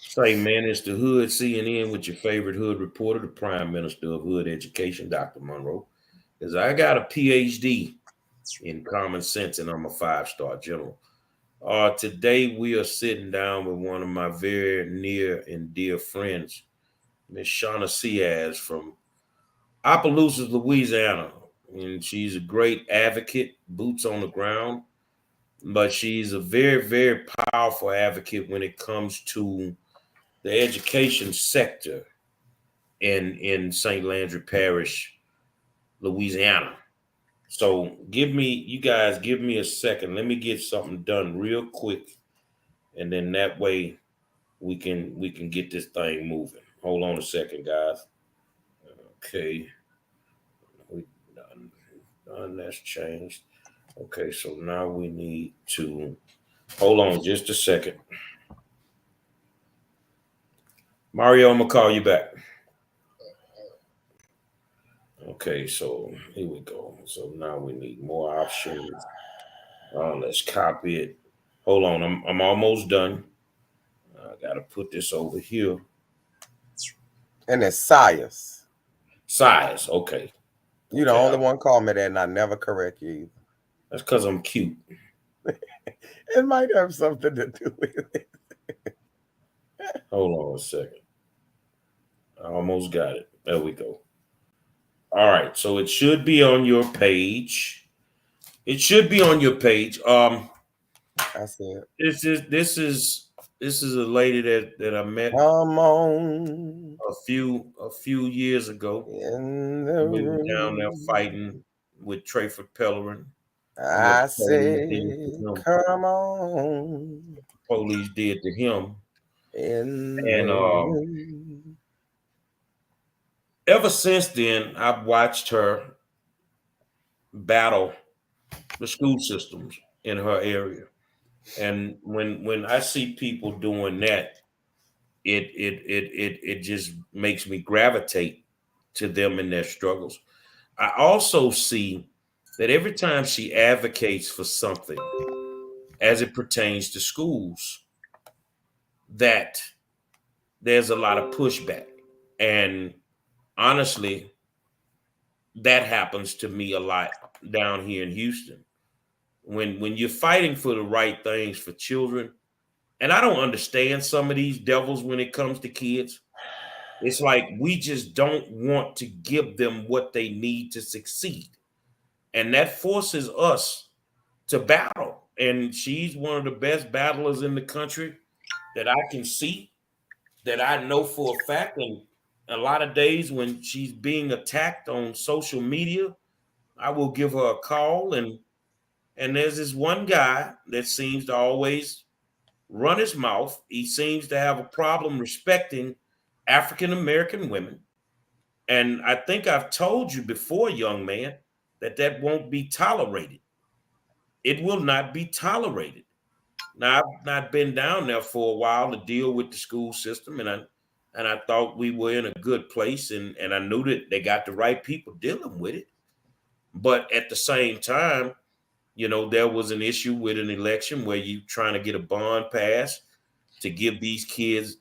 Say, man, it's the Hood CNN with your favorite Hood reporter, the Prime Minister of Hood Education, Dr. Monroe. Because I got a PhD in common sense and I'm a five-star general. Today we are sitting down with one of my very near and dear friends, Miss Shauna Ciaz from Opelousas, Louisiana. And she's a great advocate, boots on the ground, but she's a very, very powerful advocate when it comes to the education sector in St. Landry Parish, Louisiana. So you guys give me a second. Let me get something done real quick, and then that way we can get this thing moving. Hold on a second, guys. Okay, we done that's changed. Okay, so now we need to hold on just a second. Mario, I'm gonna call you back. Okay, so here we go. So now we need more options. Let's copy it. Hold on, I'm almost done. I gotta put this over here. And it's Sias. Size, okay. You the Okay, only one call me that, and I never correct you either. that's because I'm cute. It might have something to do with it. Hold on a second. I almost got it. There we go. All right, so it should be on your page. It should be on your page. I said, This is a lady that I met come on a few years ago. in the We were down there room. fighting with Trayford Pellerin. What I the police did said, to him. come on Police did to him. in And the room. ever since then, I've watched her battle the school systems in her area. And when I see people doing that, it just makes me gravitate to them in their struggles. I also see that every time she advocates for something as it pertains to schools, that there's a lot of pushback. And honestly, that happens to me a lot down here in Houston. When you're fighting for the right things for children, and I don't understand some of these devils when it comes to kids. It's like we just don't want to give them what they need to succeed. And that forces us to battle. And she's one of the best battlers in the country that I can see, that I know for a fact. And a lot of days when she's being attacked on social media, I will give her a call. And there's this one guy that seems to always run his mouth. He seems to have a problem respecting African American women. And I think I've told you before, young man, that won't be tolerated. It will not be tolerated. Now I've not been down there for a while to deal with the school system, and I thought we were in a good place, and I knew that they got the right people dealing with it. But at the same time, there was an issue with an election where you trying to get a bond passed to give these kids,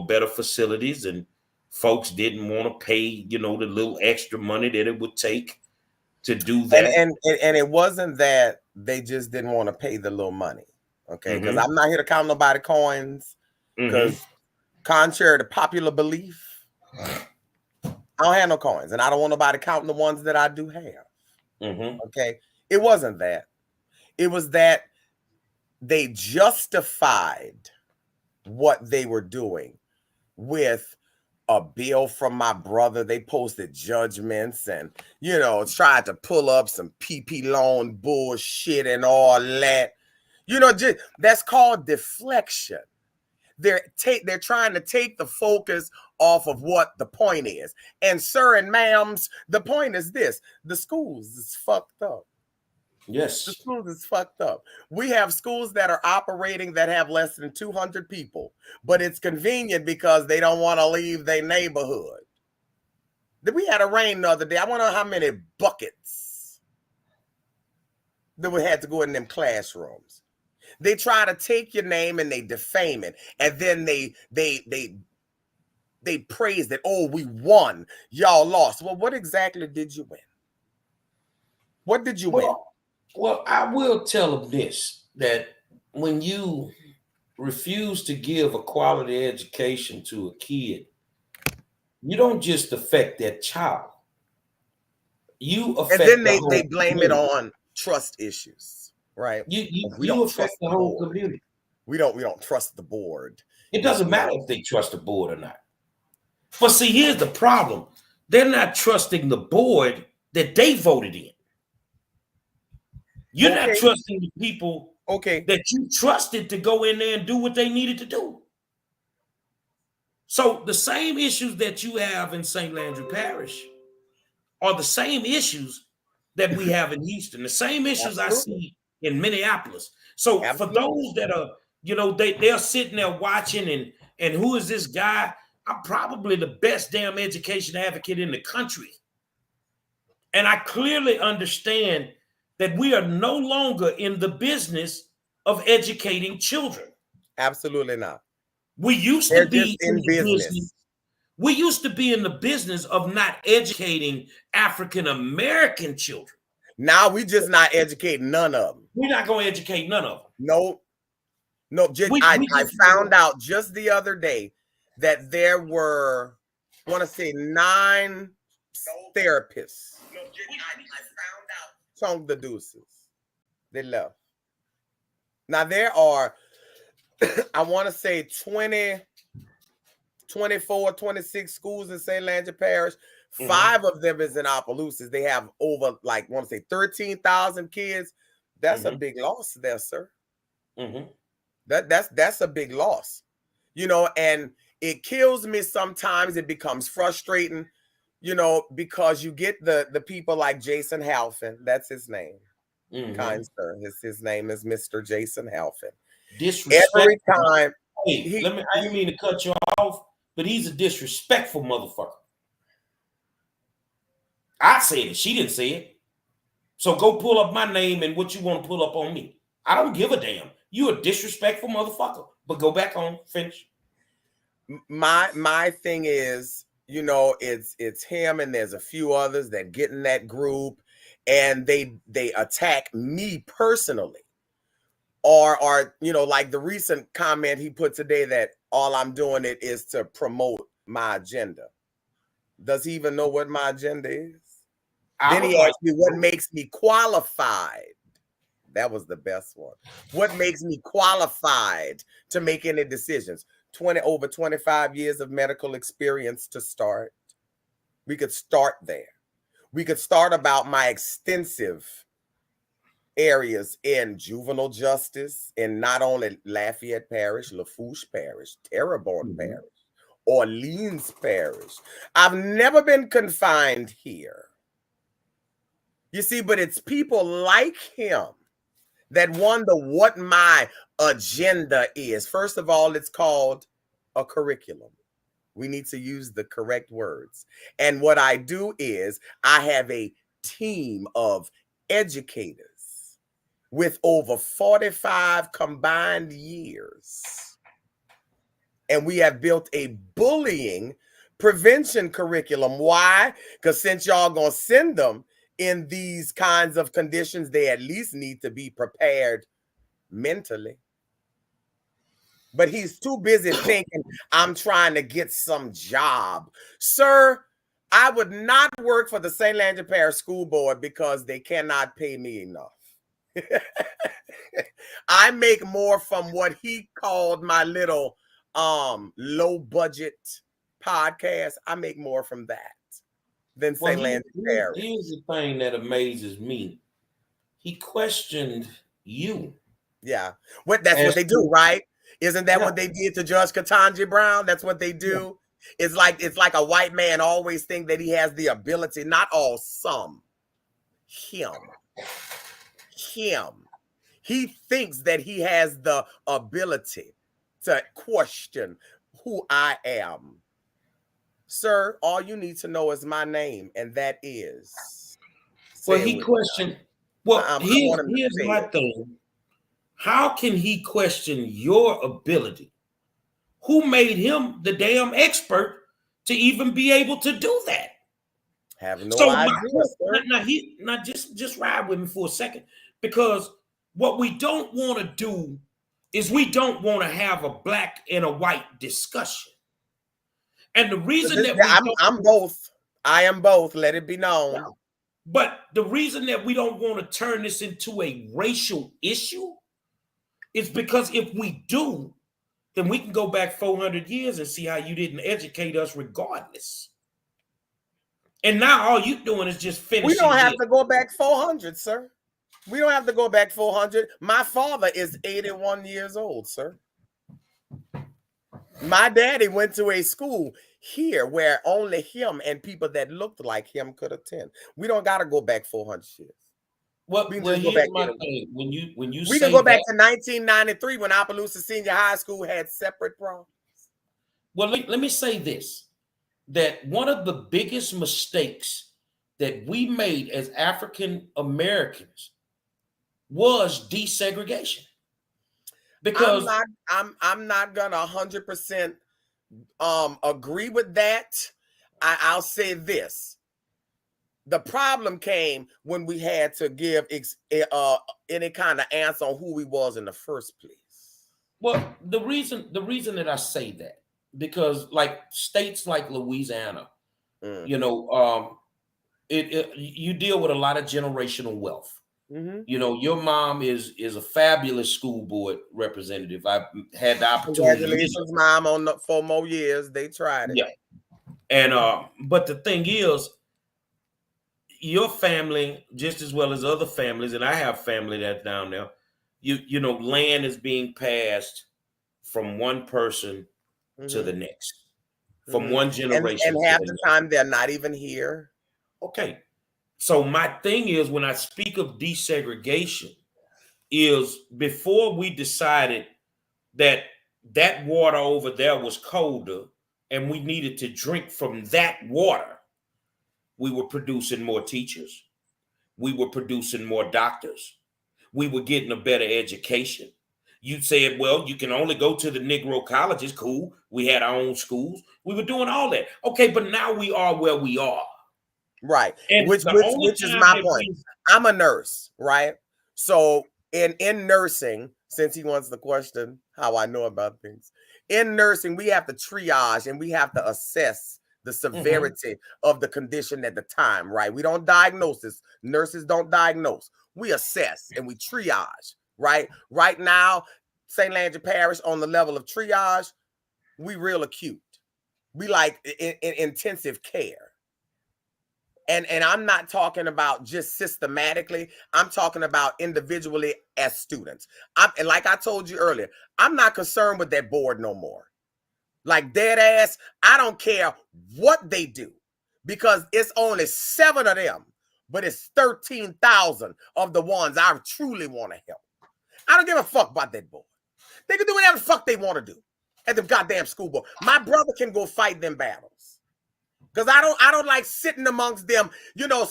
better facilities, and folks didn't want to pay, the little extra money that it would take to do And, that. and and it wasn't that they just didn't want to pay the little money. Okay, because Mm-hmm. I'm not here to count nobody coins. Mm-hmm. Because contrary to popular belief, I don't have no coins, and I don't want nobody counting the ones that I do have. Mm-hmm. Okay, it wasn't that. It was that they justified what they were doing with a bill from my brother. They posted judgments and, tried to pull up some PP loan bullshit and all that. Just, that's called deflection. They're trying to take the focus off of what the point is. And sir and ma'ams, the point is this: the schools is fucked up. The Yes. schools is fucked up. We have schools that are operating that have less than 200 people, but it's convenient because they don't want to leave their neighborhood. We had a rain the other day. I wonder how many buckets that we had to go in them classrooms. They try to take your name and they defame it, and then they praise that, oh, we won, y'all lost. Well, what exactly did you win? What did you win? Well, I will tell them this, that when you refuse to give a quality education to a kid, you don't just affect that child. You And then affect the they whole blame it community. on trust issues, right? We You don't affect trust the the whole board. community. We don't trust the board. It It's doesn't not matter if they trust the board or not. But see, here's the problem. They're not trusting the board that they voted in. You're not okay. trusting the people Okay. that you trusted to go in there and do what they needed to do. So the same issues that you have in St. Landry Parish are the same issues that we have in Houston, the same issues I Absolutely. see in Minneapolis. So for Absolutely. those that are, they're sitting there watching and who is this guy? I'm probably the best damn education advocate in the country. And I clearly understand that we are no longer in the business of educating children. Absolutely not. We used to They're be just in in the business. business. We used to be in the business of not educating African American children. Now we just not educating none of them. We're not going to educate none of them. No, no. We I just found out just the other day that there were, I want to say, 9 therapists. I found out. Chunk the deuces. They left. Now there are, I want to say 20, 24, 26 schools in St. Landry Parish. 5 of them is in Opelousas. They have over, like, I want to say 13,000 kids. That's a big loss there, sir. That's a big loss. And it kills me sometimes. It becomes frustrating, because you get the people like Jason Halfin. That's his name. Kind sir. His name is Mr. Jason Halfin. Disrespect. Every time. Hey, I didn't mean to cut you off, but he's a disrespectful motherfucker. I said it. She didn't say it. So go pull up my name and what you want to pull up on me. I don't give a damn. You a disrespectful motherfucker. But go back on, finish. My thing is, it's him and there's a few others that get in that group and they attack me personally. Or like the recent comment he put today that all I'm doing it is to promote my agenda. Does he even know what my agenda is? Then he asked me what makes me qualified. That was the best one. What makes me qualified to make any decisions? Over 25 years of medical experience to start. We could start there. We could start about my extensive areas in juvenile justice in not only Lafayette Parish, Lafourche Parish, Terrebonne Parish, Orleans Parish. I've never been confined here. You see, but it's people like him that wonder what my agenda is. First of all, it's called a curriculum. We need to use the correct words. And what I do is I have a team of educators with over 45 combined years. And we have built a bullying prevention curriculum. Why? Because since y'all gonna send them in these kinds of conditions, they at least need to be prepared mentally. But he's too busy thinking, I'm trying to get some job. Sir, I would not work for the St. Landry Parish School Board because they cannot pay me enough. I make more from what he called my little low budget podcast. I make more from that than St. Landry Parish. Here's the thing that amazes me. He questioned you. Yeah. That's what they do, right? Isn't that what they did to Judge Ketanji Brown? That's what they do. Yeah. It's like a white man always think that he has the ability, not all, some. Him. He thinks that he has the ability to question who I am. Sir, all you need to know is my name, and that is. Well, he questioned. Well, here's my thing. How can he question your ability? Who made him the damn expert to even be able to do that? Have no So my idea, sir. now just ride with me for a second, because what we don't want to do is we don't want to have a black and a white discussion. And the reason that we don't, I'm both. I am both. Let it be yeah, known. but the reason that we don't want to turn this into a racial issue is because if we do, then we can go back 400 years and see how you didn't educate us regardless. And now all you're doing is just We don't finishing have this. to go back 400, sir. We don't have to go back 400. My father is 81 years old, sir. My daddy went to a school here where only him and people that looked like him could attend. We don't got to go back 400 years. Well, We can well, just go here's back my 81. thing. When you We can say go back that, to 1993 when Opelousas Senior High School had separate programs. well, let me say this: that one of the biggest mistakes that we made as African Americans was desegregation. Because I'm not gonna 100% agree with that. I'll say this. The problem came when we had to give any kind of answer on who we was in the first place. well, the reason that I say that, because like states like Louisiana, Mm. you know, you deal with a lot of generational wealth. Mm-hmm. You know, your mom is a fabulous school board representative. I had the opportunity to meet Congratulations, Mom, on the 4 more years. They tried her. it. Yeah, and but the thing is, your family, just as well as other families, and I have family that's down there. You know, land is being passed from one person to Mm-hmm. the next, from Mm-hmm. one And generation to half the the next. time they're not even here. Okay, so my thing is, when I speak of desegregation, is before we decided that that water over there was colder and we needed to drink from that water, we were producing more teachers, we were producing more doctors, we were getting a better education. You said, well, you can only go to the Negro colleges. Cool. We had our own schools. We were doing all that. Okay, but now we are where we are. Right. And Which the which only which is time my that point. we, I'm a nurse, right? So in nursing, since he wants the question how I know about things, in nursing, we have to triage and we have to assess the Mhm. severity of the condition at the time, right? We don't diagnose this. Nurses don't diagnose. We assess and we triage, right? Right now, St. Landry Parish on the level of triage, we real acute. We like in intensive care. And I'm not talking about just systematically. I'm talking about individually as students. And like I told you earlier, I'm not concerned with that board no more. Like dead ass, I don't care what they do because it's only 7 of them, but it's 13,000 of the ones I truly want to help. I don't give a fuck about that board. They can do whatever the fuck they want to do at the goddamn school board. My brother can go fight them battles. Because I don't like sitting amongst them, you know,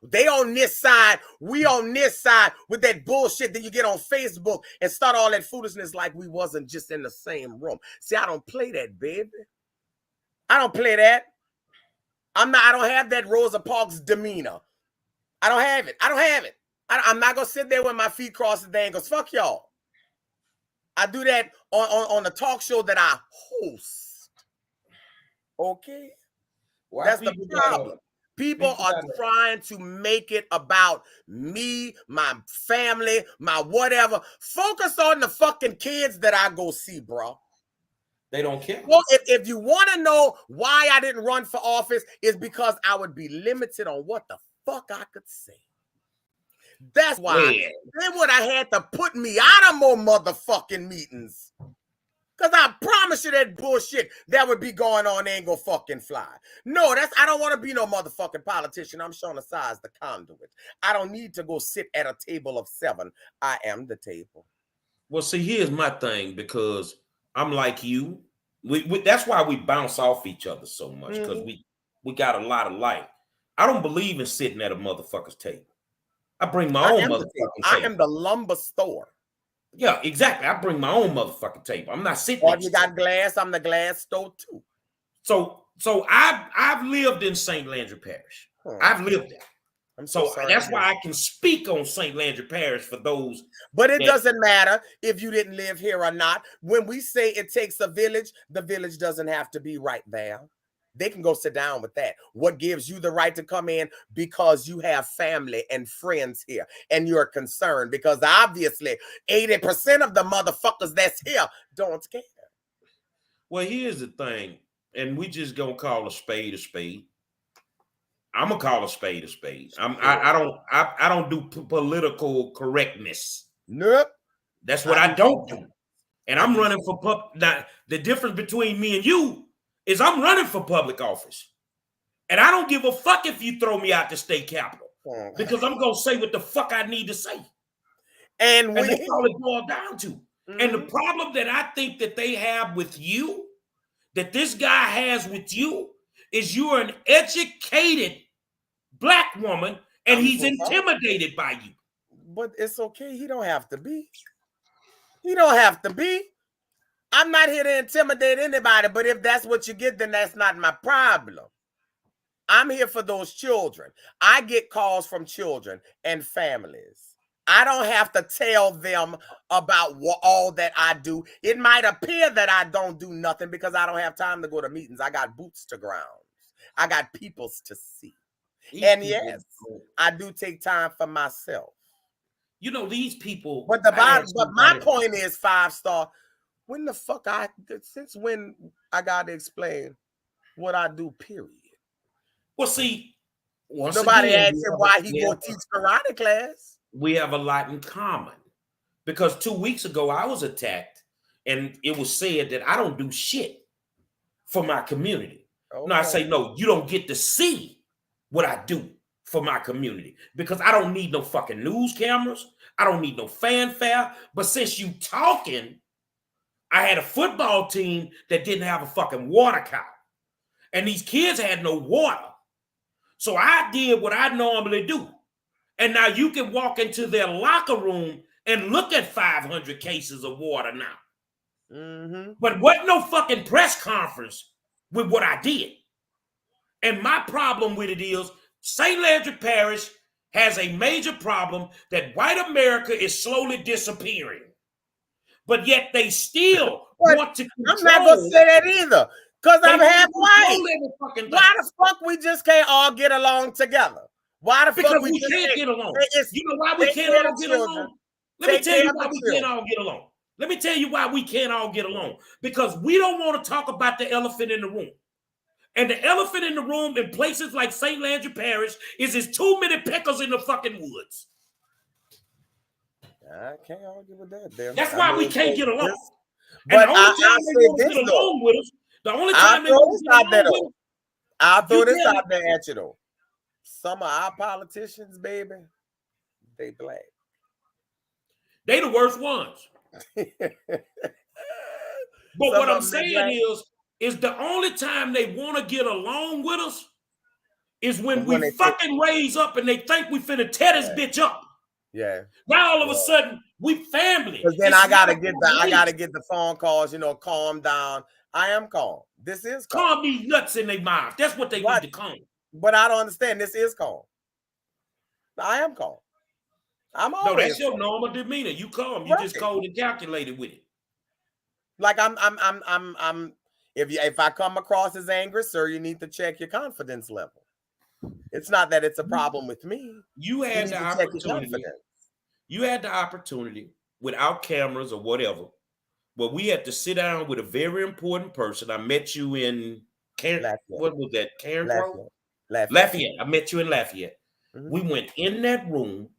they on this side, we on this side with that bullshit. Then you get on Facebook and start all that foolishness like we wasn't just in the same room. See, I don't play that, baby. I don't play that. I don't have that Rosa Parks demeanor. I don't have it. I don't have it. I'm not gonna sit there with my feet crossed the day and goes, fuck y'all. I do that on the talk show that I host. Okay? why That's the people gotta problem. People people are gotta trying to make it about me, my family, my whatever. Focus on the fucking kids that I go see, bro. they don't care. Well, if you want to know why I didn't run for office, is because I would be limited on what the fuck I could say. That's why Well, they would have had to put me out of more motherfucking meetings. Because I promise you that bullshit that would be going on ain't gonna fucking fly. No, I don't want to be no motherfucking politician. I'm showing the size, the conduit. I don't need to go sit at a table of 7. I am the table. well, see, here's my thing, because I'm like you. That's why we bounce off each other so much, because Mm-hmm. we got a lot of light. I don't believe in sitting at a motherfucker's table. I bring my I own am the table. motherfucking I table. am the lumber store. Yeah, exactly. I bring my own motherfucking table. I'm not sitting Or if next you to got you. glass, I'm the glass store too. So I've lived in St. Landry Parish. Hmm. I've lived there. I'm so So sorry to that's hear why that. I can speak on St. Landry Parish for those But it that, doesn't matter if you didn't live here or not. When we say it takes a village, the village doesn't have to be right there. They can go sit down with that. What gives you the right to come in? Because you have family and friends here and you're concerned, because obviously 80% of the motherfuckers that's here don't care. well, here's the thing, and we just gonna call a spade a spade. I'm gonna call a spade a spade. Sure. I don't do political correctness. Nope. That's what I I do don't sometimes. do. And I I'm do running for now, the difference between me and you is I'm running for public office. And I don't give a fuck if you throw me out the state capitol, sometimes. because I'm gonna say what the fuck I need to say. And And that's we all it boils down to. And the Mhm. problem that I think that they have with you, that this guy has with you, is you're an educated black woman and I'm he's so sorry. intimidated by you. But it's okay. He don't have to be. He don't have to be. I'm not here to intimidate anybody, but if that's what you get, then that's not my problem. I'm here for those children. I get calls from children and families. I don't have to tell them about all that I do. It might appear that I don't do nothing because I don't have time to go to meetings. I got boots to ground. I got peoples to see. These And people, yes, I do take time for myself. you know, these people, But the I had bottom, but my somebody, point is 5-star. When the fuck since when I gotta explain what I do, period. well, see, once Nobody again, asked him why he go teach karate class. we have a lot in common. Because 2 weeks ago, I was attacked and it was said that I don't do shit for my community. No, I Okay. say, no, you don't get to see what I do for my community because I don't need no fucking news cameras. I don't need no fanfare. But since you talking, I had a football team that didn't have a fucking water cop. And these kids had no water. So I did what I normally do. And now you can walk into their locker room and look at 500 cases of water now. Mm-hmm. But wasn't no fucking press conference with what I did. And my problem with it is St. Landry Parish has a major problem that white America is slowly disappearing. But yet they still But want to I'm not gonna control. say that either, because They I'm want half to white. control every fucking Why thing. the fuck we just can't all get along together? Why the fuck Because we we just can't can't? get along. It's You know why we take can't care of all the get children. along? Let me Take tell care you of why the we can't children. all get along. Let me tell you why we can't all get along. Because we don't want to talk about the elephant in the room. And the elephant in the room in places like St. Landry Parish is there's too many pickers in the fucking woods. I can't argue with that. Then That's I why we mean, can't get along. this, And the but only I'll time they say want to this get though. along with us, the only I'll time they throw want this to get out there along with though. us, I'll throw you this tell out me, there at you though. Some of our politicians, baby, they black. they the worst ones. But Some what of I'm them they saying black. is the only time they want to get along with us is when we When they take, fucking raise up and they think we finna tear this yeah, bitch up. yeah. Now all of a Yeah. sudden we family. Because then It's I not gotta about get race. the phone calls, calm down. I am calm. This is calm. Calm these nuts in their mouth. That's what they need What? to calm. But I don't understand. This is calm. I am calm. I'm No, always that's your calm. normal demeanor. You calm. You just Right. cold and calculated with it. Like I'm if I come across as angry, sir, you need to check your confidence level. It's not that it's a problem with me. You You had need the to check your opportunity. confidence. You had the opportunity without cameras or whatever. But we had to sit down with a very important person. I met you in Lafayette. what was that? Karen Grove? Lafayette. Lafayette. Lafayette. I met you in Lafayette. Mhm. We went in that room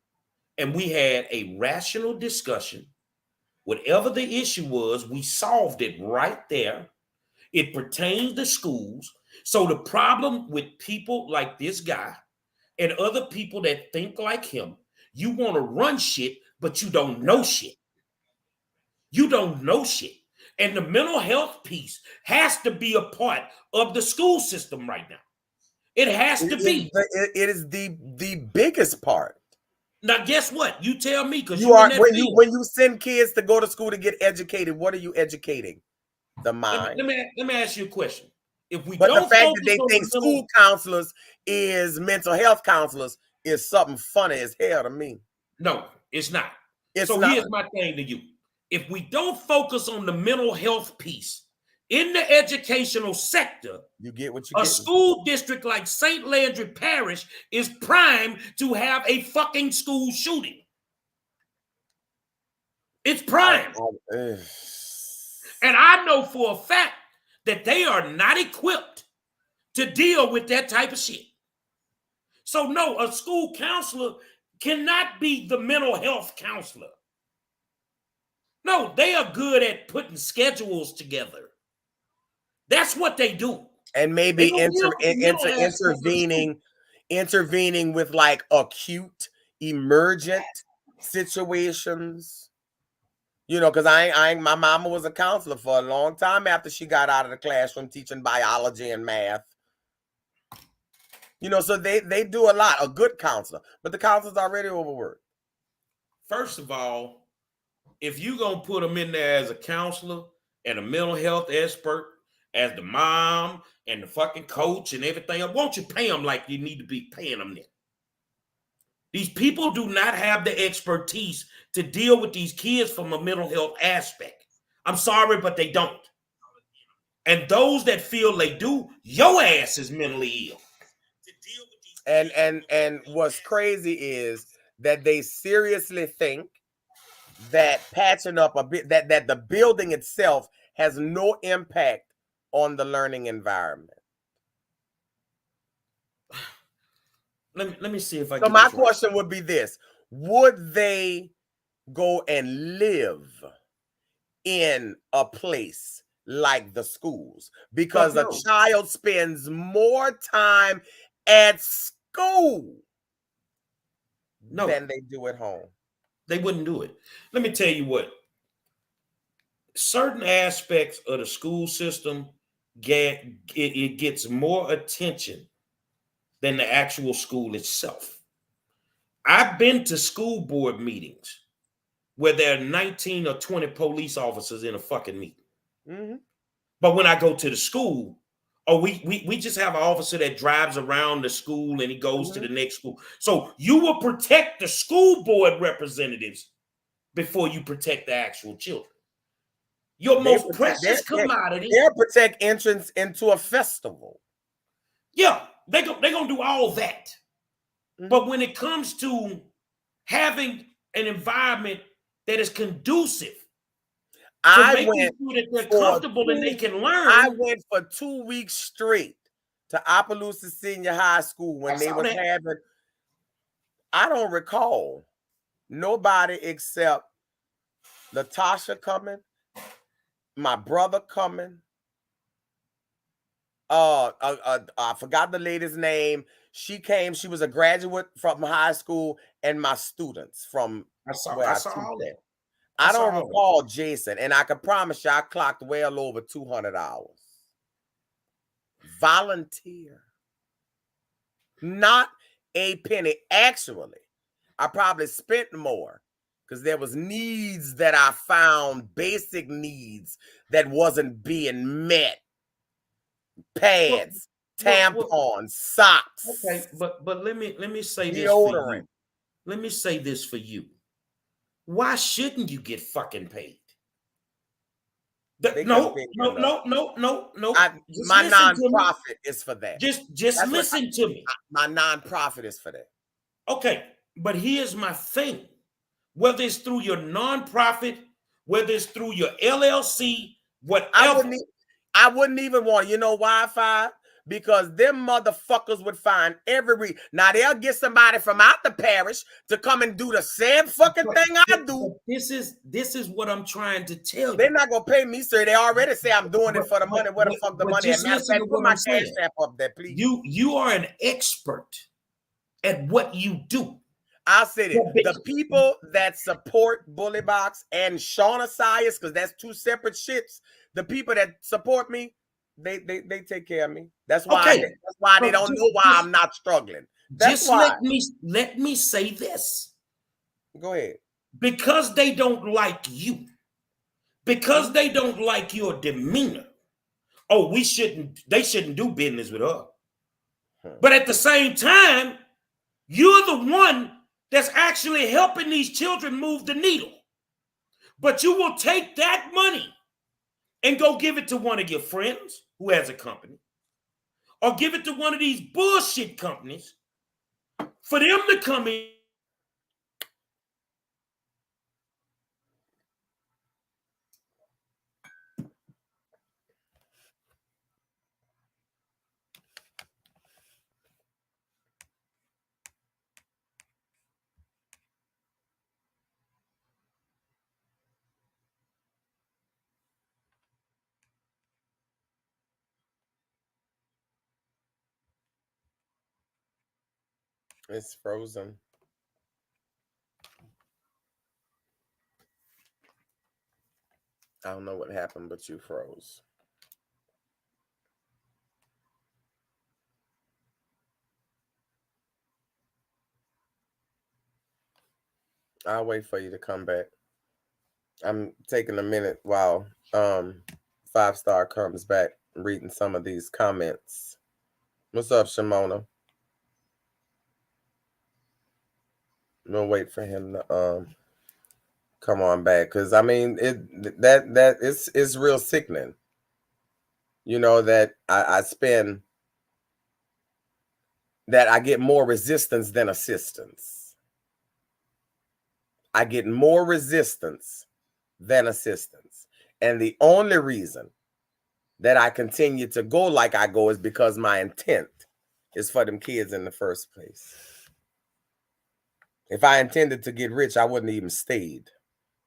and we had a rational discussion. Whatever the issue was, we solved it right there. It pertains to schools. So the problem with people like this guy and other people that think like him, you want to run shit, but you don't know shit. You don't know shit. And the mental health piece has to be a part of the school system right now. It has to be. It is the biggest part. Now, guess what? You tell me, because You you in are that field. when you send kids to go to school to get educated, what are you educating? The mind. Let me ask you a question. If we But the don't fact that focus they on think the mental, school counselors is mental health counselors is something funny as hell to me. no, it's not. It's So not. here's my thing to you. If we don't focus on the mental health piece in the educational sector, You get what you a get. school district like St. Landry Parish is primed to have a fucking school shooting. It's prime. And I know for a fact that they are not equipped to deal with that type of shit. So no, a school counselor cannot be the mental health counselor. No, they are good at putting schedules together. That's what they do. And They maybe don't deal with the mental aspect of the school. intervening with like acute, emergent situations. You know, because my mama was a counselor for a long time after she got out of the classroom teaching biology and math. You know, so they do a lot, a good counselor, but the counselor's already overworked. First of all, if you're going to put them in there as a counselor and a mental health expert, as the mom and the fucking coach and everything, won't you pay them like you need to be paying them then? These people do not have the expertise to deal with these kids from a mental health aspect. I'm sorry, but they don't. And those that feel they do, your ass is mentally ill. And what's crazy is that they seriously think that patching up a bit that the building itself has no impact on the learning environment. Let me see if I So get my this right. question would be this: would they go and live in a place like the schools? Because Fuck a no. child spends more time at school than they do at home. They wouldn't do it. Let me tell you what. Certain aspects of the school system it gets more attention than the actual school itself. I've been to school board meetings where there are 19 or 20 police officers in a fucking meeting. Mm-hmm. But when I go to the school, we just have an officer that drives around the school and he goes to the next school. So you will protect the school board representatives before you protect the actual children. Your most precious commodity. They'll protect entrance into a festival. Yeah, they're gonna do all that. Mm-hmm. But when it comes to having an environment that is conducive to making sure that they're comfortable and they can learn. I went for 2 weeks straight to Opelousas Senior High School when they was having. I don't recall nobody except Latasha coming, my brother coming. I forgot the lady's name. She came. She was a graduate from high school, and my students from where I saw all that. I don't recall Jason, and I can promise you I clocked well over 200 hours. Volunteer. Not a penny. Actually, I probably spent more because there was needs that I found, basic needs that wasn't being met. Pads, tampons, socks. Okay, but let me say this deodorant. For you. Let me say this for you. Why shouldn't you get fucking paid? No. My nonprofit is for that. Just listen to me. My nonprofit is for that. Okay, but here's my thing. Whether it's through your nonprofit, whether it's through your LLC, whatever. I wouldn't even want, you know why, Fi? Because them motherfuckers would find every. Now they'll get somebody from out the parish to come and do the same fucking thing I do. This is what I'm trying to tell you. They're not gonna pay me, sir. They already say I'm doing it for the money. Where the fuck the money? Just listen to put my cash app up there, please. You are an expert at what you do. I'll say that the people that support Bully Box and Shauna Sias, because that's two separate shits. The people that support me, they take care of me. That's why. That's why they don't know why I'm not struggling. That's why. Let me say this. Go ahead. Because they don't like you, because they don't like your demeanor. Oh, they shouldn't do business with her. But at the same time, you're the one that's actually helping these children move the needle. But you will take that money and go give it to one of your friends who has a company, or give it to one of these bullshit companies for them to come in. It's frozen. I don't know what happened, but you froze. I'll wait for you to come back. I'm taking a minute while 5 Star comes back, reading some of these comments. What's up, Shimona? We'll wait for him to come on back, because I mean it's real sickening. You know that I spend that I get more resistance than assistance. I get more resistance than assistance. And the only reason that I continue to go like I go is because my intent is for them kids in the first place. If I intended to get rich, I wouldn't even stayed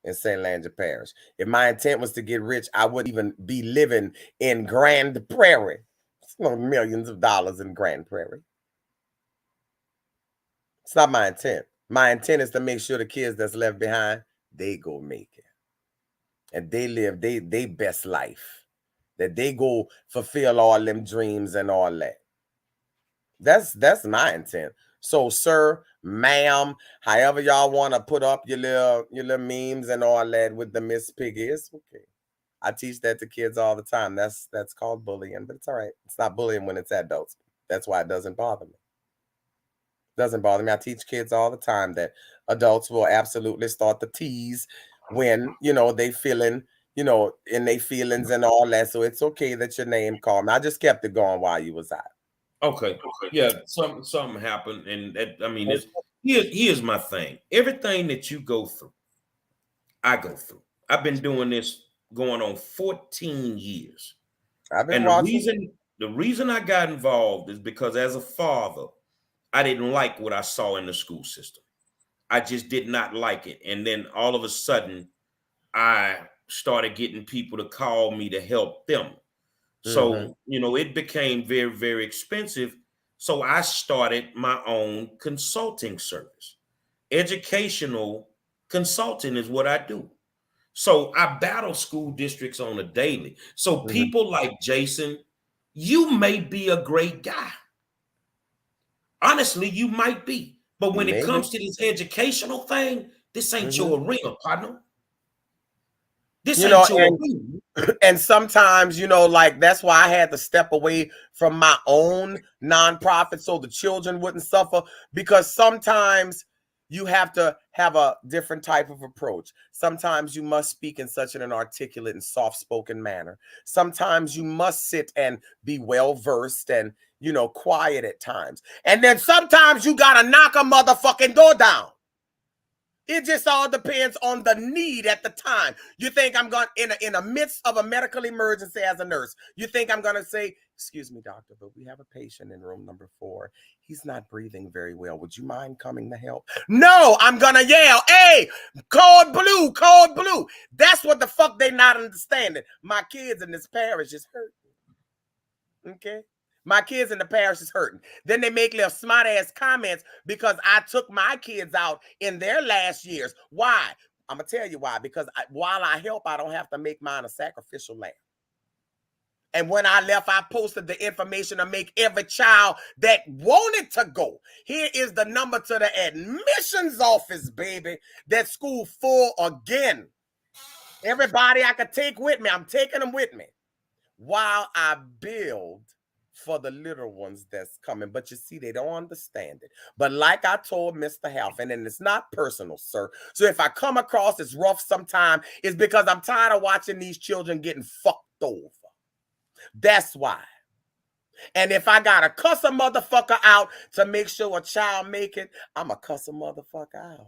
in St. Landry Parish. If my intent was to get rich, I wouldn't even be living in Grand Prairie. It's no millions of dollars in Grand Prairie. It's not my intent. My intent is to make sure the kids that's left behind, they go make it. And they live they best life. That they go fulfill all them dreams and all that. That's my intent. So, sir, ma'am, however y'all want to put up your little memes and all that with the Miss Piggy, it's okay. I teach that to kids all the time. That's called bullying, but it's all right. It's not bullying when it's adults. That's why it doesn't bother me. Doesn't bother me. I teach kids all the time that adults will absolutely start to tease when, they feeling, in their feelings and all that. So it's okay that your name called me. I just kept it going while you was out. Okay, yeah, something happened, and I mean, here's my thing. Everything that you go through, I go through. I've been doing this going on 14 years, I've been and watching. the reason I got involved is because as a father, I didn't like what I saw in the school system. I just did not like it, and then all of a sudden, I started getting people to call me to help them. Mm-hmm. So, it became very, very expensive. So I started my own consulting service. Educational consulting is what I do. So I battle school districts on a daily. So Mm-hmm. people like Jason, you may be a great guy. Honestly, you might be. But when it Maybe. comes to this educational thing, this ain't Mm-hmm. your arena, partner. This You know, ain't your arena. and sometimes, like that's why I had to step away from my own nonprofit so the children wouldn't suffer, because sometimes you have to have a different type of approach. Sometimes you must speak in such an articulate and soft-spoken manner. Sometimes you must sit and be well versed and, quiet at times. And then sometimes you got to knock a motherfucking door down. It just all depends on the need at the time. You think I'm going in the midst of a medical emergency as a nurse, you think I'm going to say, "Excuse me, doctor, but we have a patient in room number 4. He's not breathing very well. Would you mind coming to help?" No, I'm going to yell, "Hey, code blue, code blue." That's what the fuck they not understanding. My kids in this parish is hurt. Okay? My kids in the parish is hurting. Then they make little smart ass comments because I took my kids out in their last years. Why? I'm going to tell you why. Because while I help, I don't have to make mine a sacrificial lamb. And when I left, I posted the information to make every child that wanted to go. Here is the number to the admissions office, baby. That school full again. Everybody I could take with me, I'm taking them with me while I build for the little ones that's coming. But you see, they don't understand it. But like I told Mr. Halfin, and it's not personal, sir. So if I come across as rough sometime, it's because I'm tired of watching these children getting fucked over. That's why. And if I gotta cuss a motherfucker out to make sure a child make it, I'ma cuss a motherfucker out.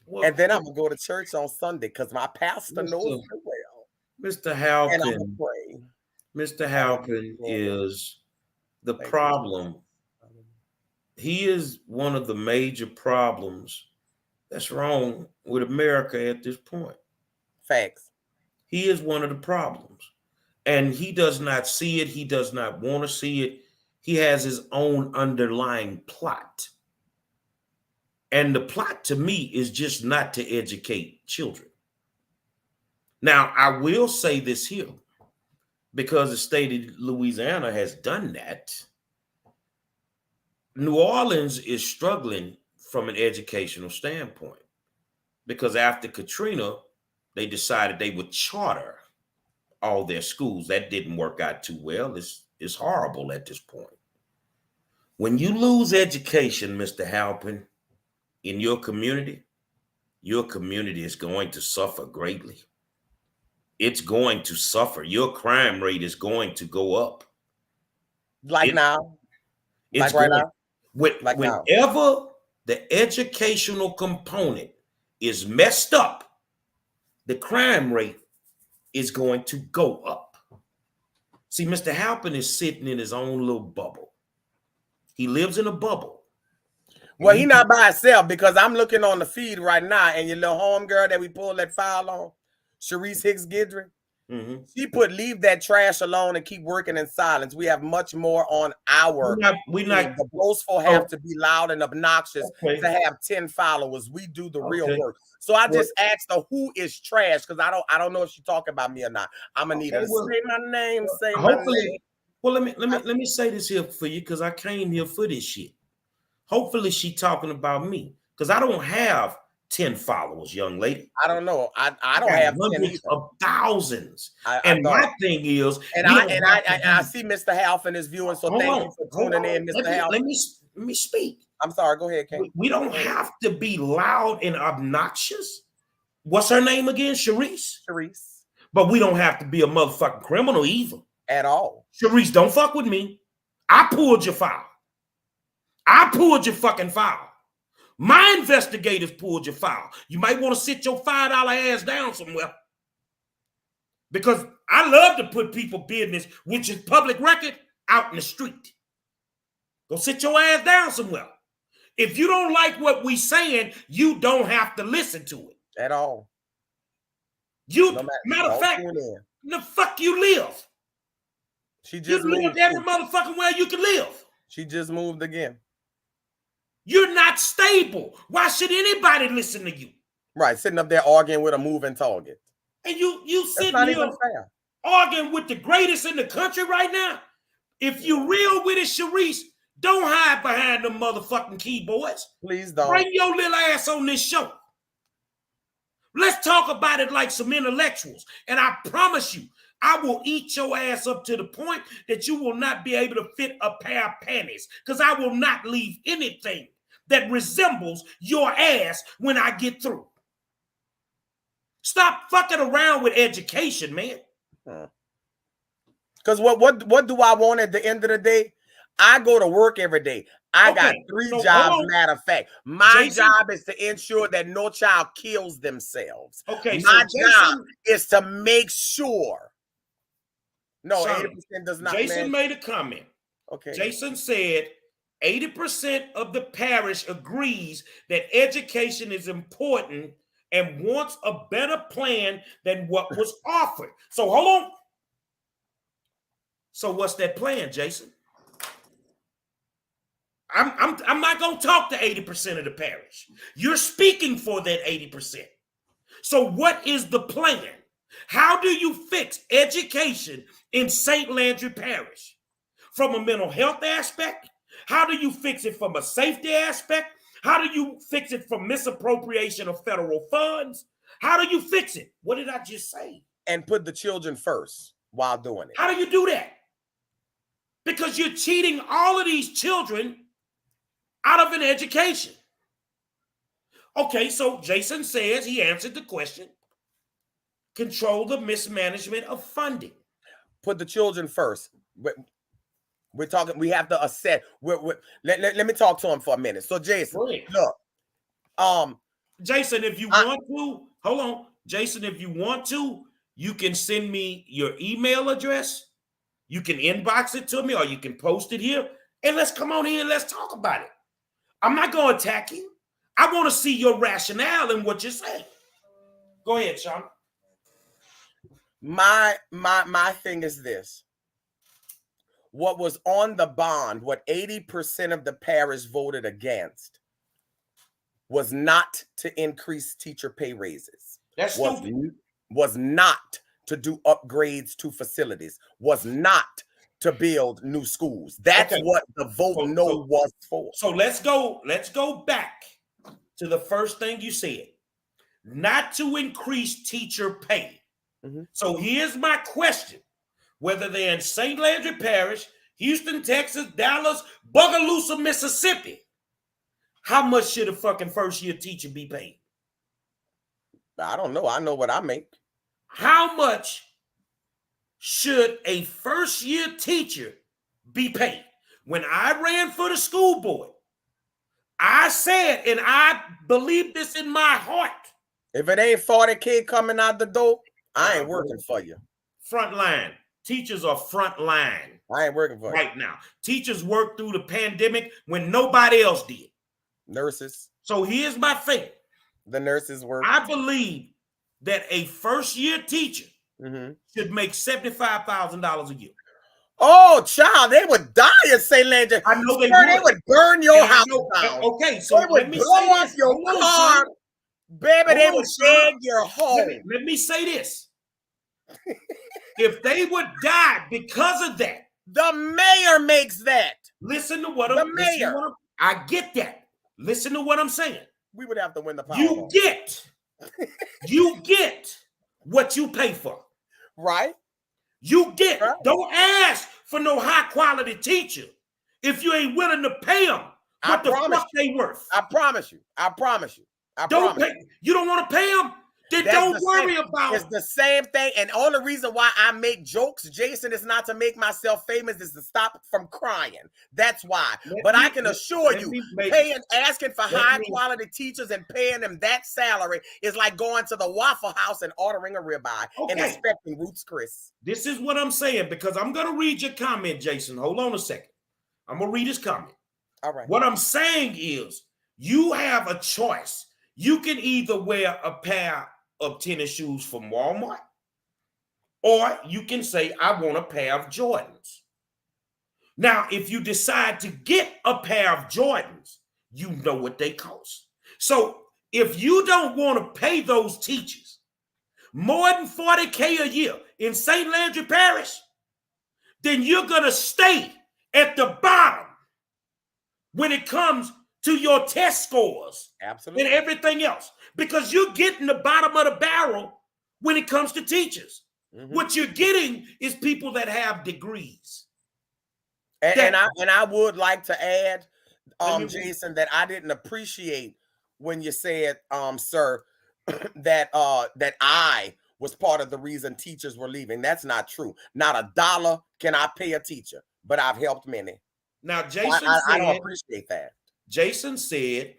Well, and then I'm gonna go to church on Sunday because my pastor knows me well. Mr. Halpin, and I'm pray. Mr. Halpin is the problem. He is one of the major problems that's wrong with America at this point. Facts. He is one of the problems. And he does not see it. He does not want to see it. He has his own underlying plot. And the plot to me is just not to educate children. Now, I will say this here, because the state of Louisiana has done that. New Orleans is struggling from an educational standpoint because after Katrina, they decided they would charter all their schools. That didn't work out too well. It's horrible at this point. When you lose education, Mr. Halpin, in your community is going to suffer greatly. It's going to suffer. Your crime rate is going to go up. Now? It's like right going, now? Whenever the educational component is messed up, the crime rate is going to go up. See, Mr. Halpin is sitting in his own little bubble. He lives in a bubble. Well, he's not by himself because I'm looking on the feed right now, and your little homegirl that we pulled that file on, Sharice Hicks Gidry, she put leave that trash alone and keep working in silence. We have much more on our we're not the boastful have to be loud and obnoxious to have 10 followers. We do the real work. So I just asked her who is trash because I don't know if she's talking about me or not. I'm gonna need her to say my name, my name. Well, let me say this here for you because I came here for this shit. Hopefully she talking about me because I don't have 10 followers, young lady. I don't know. I don't have hundreds of thousands. My thing is, I see Mr. Halfin is viewing, so thank you for tuning in, Mr. Halfin. Let me speak. I'm sorry. Go ahead, Ken. We don't have to be loud and obnoxious. What's her name again? Sharice. But we don't have to be a motherfucking criminal either. At all. Sharice, don't fuck with me. I pulled your file. I pulled your fucking file. My investigators pulled your file. You might want to sit your $5 ass down somewhere. Because I love to put people business, which is public record, out in the street. Go sit your ass down somewhere. If you don't like what we saying, you don't have to listen to it. At all. Matter of fact, the fuck you live. She just moved every motherfucking where you can live. She just moved again. You're not stable. Why should anybody listen to you? Right, sitting up there arguing with a moving target. And you sitting here arguing with the greatest in the country right now. If you real with it, Sharice, don't hide behind them motherfucking keyboards. Please don't. Bring your little ass on this show. Let's talk about it like some intellectuals. And I promise you, I will eat your ass up to the point that you will not be able to fit a pair of panties because I will not leave anything that resembles your ass when I get through. Stop fucking around with education, man. Because what do I want at the end of the day? I go to work every day. I got 3 jobs, matter of fact. My job is to ensure that no child kills themselves. Okay, my job is to make sure. No, 80% does not. Jason made a comment. Okay. Jason said 80% of the parish agrees that education is important and wants a better plan than what was offered. So hold on. So what's that plan, Jason? I'm not going to talk to 80% of the parish. You're speaking for that 80%. So what is the plan? How do you fix education in St. Landry Parish? From a mental health aspect? How do you fix it from a safety aspect? How do you fix it from misappropriation of federal funds? How do you fix it? What did I just say? And put the children first while doing it. How do you do that? Because you're cheating all of these children out of an education. Okay, so Jason says he answered the question. Control the mismanagement of funding. Put the children first. We're talking, we have to assess. Let me talk to him for a minute. So Jason, look, Jason, if you want to, hold on. Jason, if you want to, you can send me your email address. You can inbox it to me, or you can post it here. And let's come on here and let's talk about it. I'm not going to attack you. I want to see your rationale in what you're saying. Go ahead, Sean. My thing is this. What was on the bond, what 80% of the parish voted against, was not to increase teacher pay raises. That's stupid. Was not to do upgrades to facilities, was not to build new schools. That's what the vote was for. So let's go back to the first thing you said. Not to increase teacher pay. Mm-hmm. So here's my question. Whether they're in St. Landry Parish, Houston, Texas, Dallas, Bogalusa, Mississippi, how much should a fucking first-year teacher be paid? I don't know. I know what I make. How much should a first-year teacher be paid? When I ran for the school board, I said, and I believe this in my heart. If it ain't 40K coming out the door, I ain't working for you. Front line. Teachers are front line. I ain't working for you. Right now. Teachers worked through the pandemic when nobody else did. Nurses. So here's my thing. The nurses work. I believe that a first-year teacher should make $75,000 a year. Oh, child, they would die at St. Landry. I know they would. They would burn your house down. Okay, so they would blow up your car. Baby, they would shag your home. Let me say this. If they would die because of that. The mayor makes that. Listen to what the mayor. I get that. Listen to what I'm saying. We would have to win the power. You get what you pay for. Right. You get. Right. Don't ask for no high quality teacher if you ain't willing to pay them what the fuck they worth. I promise you. I promise you. You don't want to pay them? Then don't worry about it. It's the same thing. And all the reason why I make jokes, Jason, is not to make myself famous, is to stop from crying. That's why. But I can assure you, asking for high quality teachers and paying them that salary is like going to the Waffle House and ordering a ribeye and expecting Ruth's Chris. This is what I'm saying, because I'm going to read your comment, Jason. Hold on a second. I'm going to read his comment. All right. What I'm saying is you have a choice. You can either wear a pair of tennis shoes from Walmart, or you can say, I want a pair of Jordans. Now, if you decide to get a pair of Jordans, you know what they cost. So if you don't want to pay those teachers more than $40K a year in St. Landry Parish, then you're going to stay at the bottom when it comes to your test scores. Absolutely. And everything else, because you're getting the bottom of the barrel when it comes to teachers. What you're getting is people that have degrees. And I would like to add, Jason, that I didn't appreciate when you said, sir, that I was part of the reason teachers were leaving. That's not true. Not a dollar can I pay a teacher, but I've helped many. Now, Jason said, I don't appreciate that. Jason said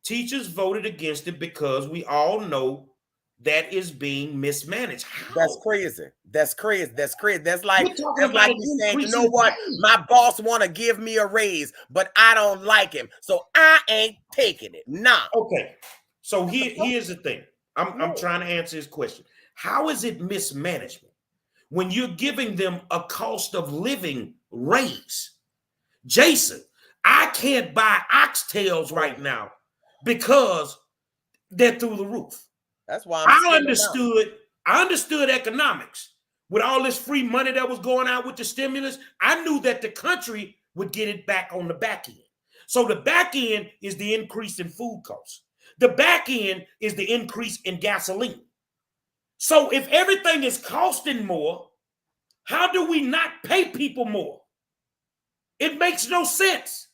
teachers voted against it because we all know that is being mismanaged. How? That's crazy. That's crazy. That's crazy. That's like me saying, you know what? My boss want to give me a raise, but I don't like him, so I ain't taking it. Nah. Okay. So here's the thing. I'm trying to answer his question. How is it mismanagement when you're giving them a cost of living raise? Jason, I can't buy oxtails right now because they're through the roof. That's why I'm still out. I understood economics. With all this free money that was going out with the stimulus, I knew that the country would get it back on the back end. So the back end is the increase in food costs. The back end is the increase in gasoline. So if everything is costing more, how do we not pay people more? It makes no sense.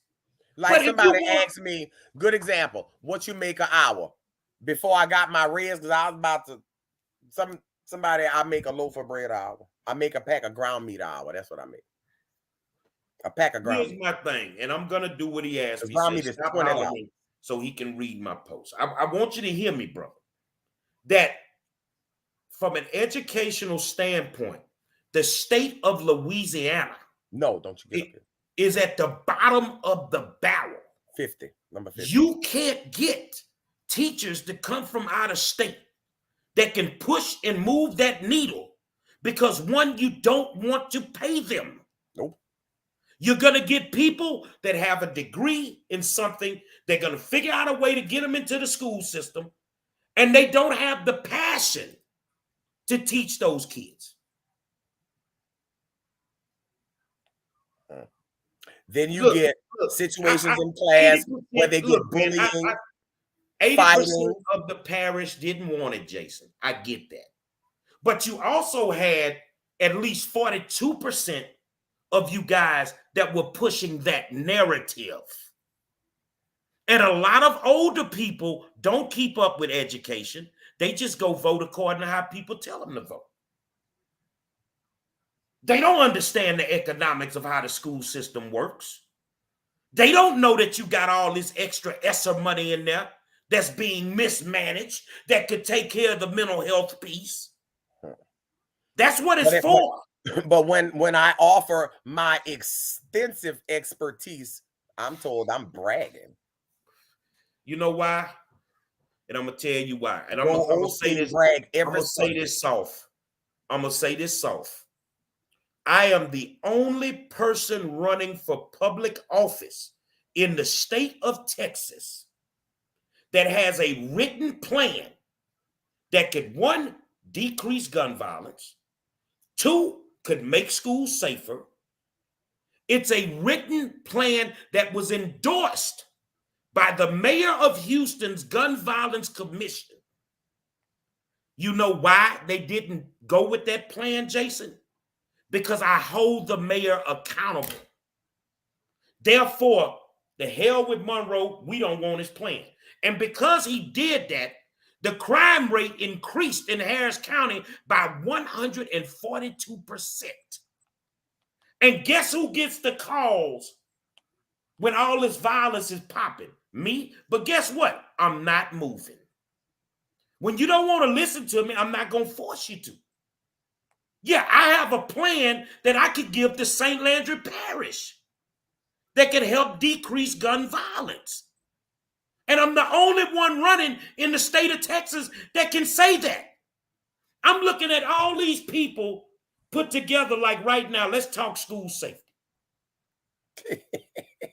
Like But if you somebody want, asked me, good example, what you make an hour? Before I got my raise, because I was about to, somebody, I make a loaf of bread an hour. I make a pack of ground meat an hour. That's what I make. A pack of ground here's meat. my thing, and I'm gonna do what he asked Because me. He ground said, meat is stop $20. hollering so he can read my post. I want you to hear me, bro. That from an educational standpoint, the state of Louisiana No, don't you get up here. is at the bottom of the barrel. 50, number 50. You can't get teachers to come from out of state that can push and move that needle because, one, you don't want to pay them. Nope. You're going to get people that have a degree in something. They're going to figure out a way to get them into the school system, and they don't have the passion to teach those kids. Then you get situations in class where they get bullying, 80% fighting. of the parish didn't want it, Jason. I get that. But you also had at least 42% of you guys that were pushing that narrative. And a lot of older people don't keep up with education. They just go vote according to how people tell them to vote. They don't understand the economics of how the school system works. They don't know that you got all this extra ESSER money in there that's being mismanaged that could take care of the mental health piece. That's what it's for. But when I offer my extensive expertise, I'm told I'm bragging. You know why? And I'm gonna tell you why. And I'm Go gonna say this. brag I'm every gonna say Sunday. this soft. I'm gonna say this soft. I am the only person running for public office in the state of Texas that has a written plan that could, one, decrease gun violence, two, could make schools safer. It's a written plan that was endorsed by the mayor of Houston's Gun Violence Commission. You know why they didn't go with that plan, Jason? Because I hold the mayor accountable. Therefore, the hell with Monroe, we don't want his plan. And because he did that, the crime rate increased in Harris County by 142%. And guess who gets the calls when all this violence is popping? Me. But guess what? I'm not moving. When you don't want to listen to me, I'm not going to force you to. Yeah, I have a plan that I could give to St. Landry Parish that can help decrease gun violence. And I'm the only one running in the state of Texas that can say that. I'm looking at all these people put together like right now, let's talk school safety.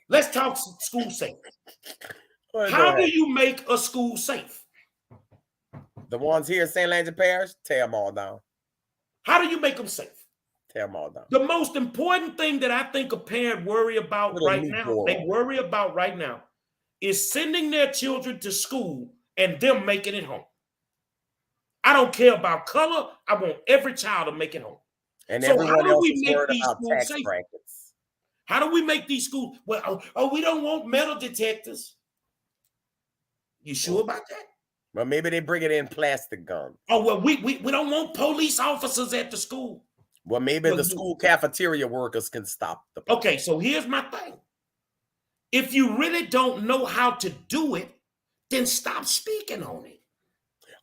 Let's talk school safety. How do you make a school safe? The ones here in St. Landry Parish, tear them all down. How do you make them safe? Tear them all down. The most important thing that I think a parent worry about right now, is sending their children to school and them making it home. I don't care about color. I want every child to make it home. And so everyone else is make worried these about schools tax safe? brackets. How do we make these schools? Well, we don't want metal detectors. You sure about that? Well, maybe they bring it in plastic guns. Oh, well, we don't want police officers at the school. Well, maybe the school cafeteria workers can stop the police. Okay, so here's my thing. If you really don't know how to do it, then stop speaking on it.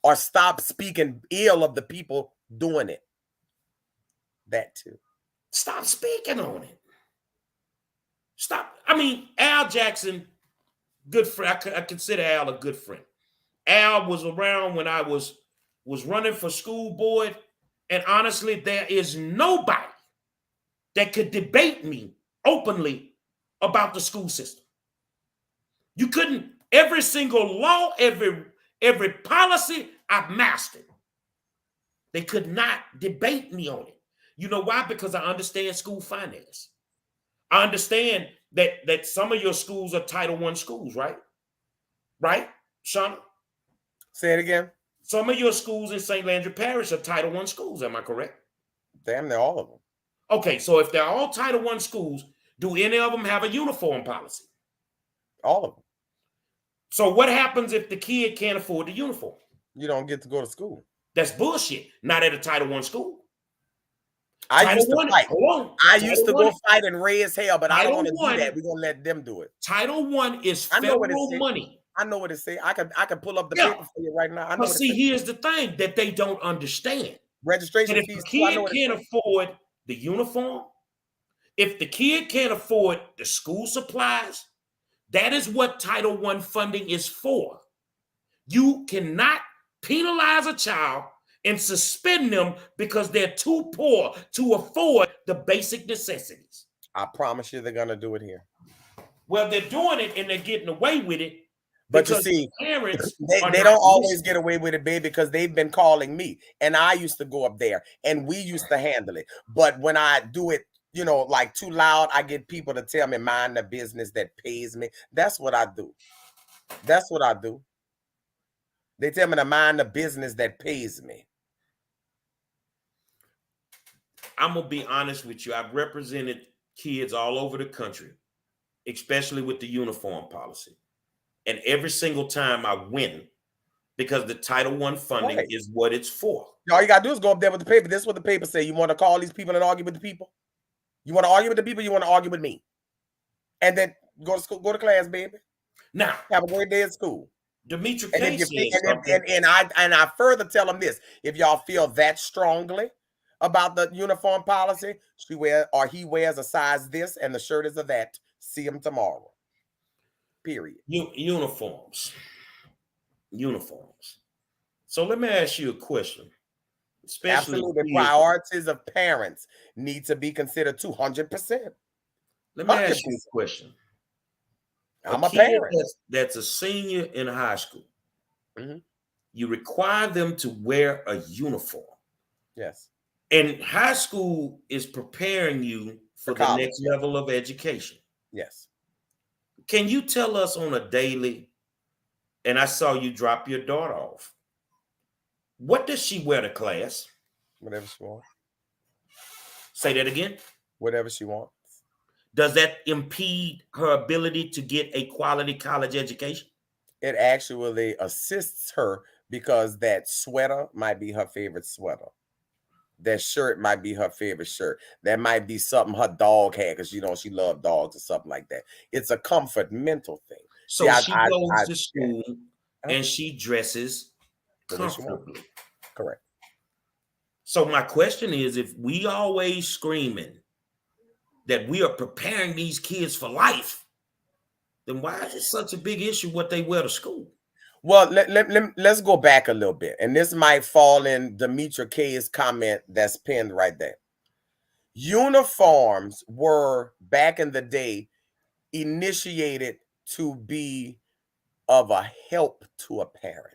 Or stop speaking ill of the people doing it. That too. Stop speaking on it. Stop. I mean, Al Jackson, good friend. I consider Al a good friend. Al was around when I was running for school board. And honestly, there is nobody that could debate me openly about the school system. You couldn't, every single law, every policy I mastered. They could not debate me on it. You know why? Because I understand school finance. I understand that some of your schools are Title I schools, right? Right, Shauna? Say it again. Some of your schools in St. Landry Parish are Title I schools. Am I correct? Damn near all of them. Okay, so if they're all Title I schools, do any of them have a uniform policy? All of them. So what happens if the kid can't afford the uniform? You don't get to go to school. That's bullshit. Not at a Title I school. I used to fight. Hold on. I used to go fight and raise hell, but I don't want to do that. We're gonna let them do it. Title I is I know what it federal say. money. I know what it say. I can pull up the paper for you right now. I know But what see, it say. here's the thing that they don't understand. Registration And if fees. the kid can't afford the uniform, if the kid can't afford the school supplies, that is what Title I funding is for. You cannot penalize a child and suspend them because they're too poor to afford the basic necessities. I promise you they're going to do it here. Well, they're doing it and they're getting away with it. But you see, parents they don't always get away with it, babe, because they've been calling me. And I used to go up there and we used to handle it. But when I do it, you know, like too loud, I get people to tell me mind the business that pays me. That's what I do. That's what I do. They tell me to mind the business that pays me. I'm going to be honest with you. I've represented kids all over the country, especially with the uniform policy. And every single time I win because the Title I funding is what it's for. All you got to do is go up there with the paper. This is what the paper say. You want to call these people and argue with the people? You want to argue with the people? You want to argue with me? And then go to school, go to class, baby. Now, have a great day at school. Demetri and I further tell them this: if y'all feel that strongly about the uniform policy, he wears a size this and the shirt is a that. See him tomorrow. Period. Uniforms. So let me ask you a question. Absolutely, the priorities of parents need to be considered 200%. Let me ask you a question. I'm a parent. That's a senior in high school. Mm-hmm. You require them to wear a uniform. Yes. And high school is preparing you for the next level of education. Yes. Can you tell us on a daily, and I saw you drop your daughter off, what does she wear to class? Whatever she wants. Say that again. Whatever she wants. Does that impede her ability to get a quality college education? It actually assists her because that sweater might be her favorite sweater. That shirt might be her favorite shirt. That might be something her dog had because, you know, she loved dogs or something like that. It's a comfort mental thing. So she goes to school and she dresses comfortably. Correct. So my question is, if we always screaming that we are preparing these kids for life, then why is it such a big issue what they wear to school? Well, let's go back a little bit. And this might fall in Demetri K's comment that's pinned right there. Uniforms were, back in the day, initiated to be of a help to a parent.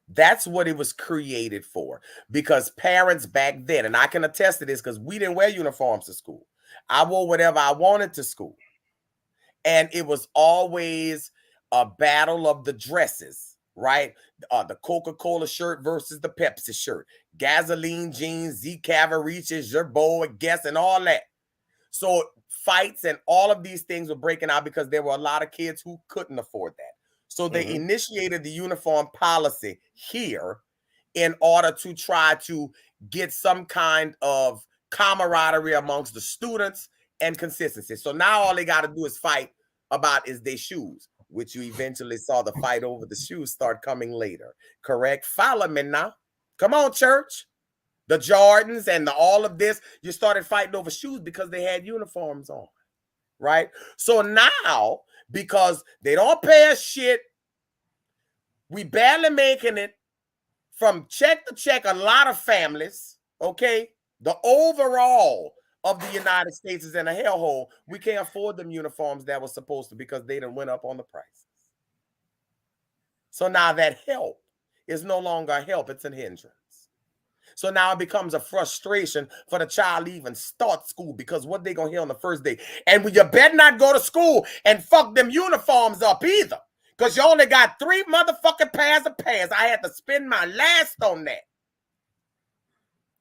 That's what it was created for, because parents back then, and I can attest to this because we didn't wear uniforms to school. I wore whatever I wanted to school. And it was always a battle of the dresses, right? The Coca-Cola shirt versus the Pepsi shirt, gasoline jeans, Z Cavariches, Gerbeau, Guess, and all that. So fights and all of these things were breaking out because there were a lot of kids who couldn't afford that. So they initiated the uniform policy here in order to try to get some kind of camaraderie amongst the students and consistency. So now all they got to do is fight about is their shoes, which you eventually saw the fight over the shoes start coming later. Correct? Follow me now. Come on, church. The Jordans and all of this, you started fighting over shoes because they had uniforms on, right? So now, because they don't pay us shit, we barely making it from check to check, a lot of families, okay? The overall of the United States is in a hellhole. We can't afford them uniforms that were supposed to because they done went up on the prices. So now that help is no longer a help, it's a hindrance. So now it becomes a frustration for the child to even start school because what they gonna hear on the first day. And you better not go to school and fuck them uniforms up either. Because you only got 3 motherfucking pairs of pants. I had to spend my last on that.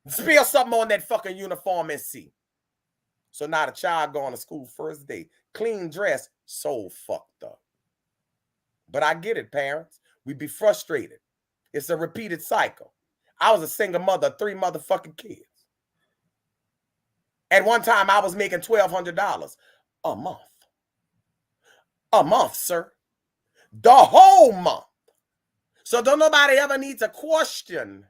Spill something on that fucking uniform and see. So now the child going to school first day, clean dress, so fucked up. But I get it, parents. We be frustrated. It's a repeated cycle. I was a single mother of 3 motherfucking kids. At one time, I was making $1,200 a month. A month, sir. The whole month. So don't nobody ever need to question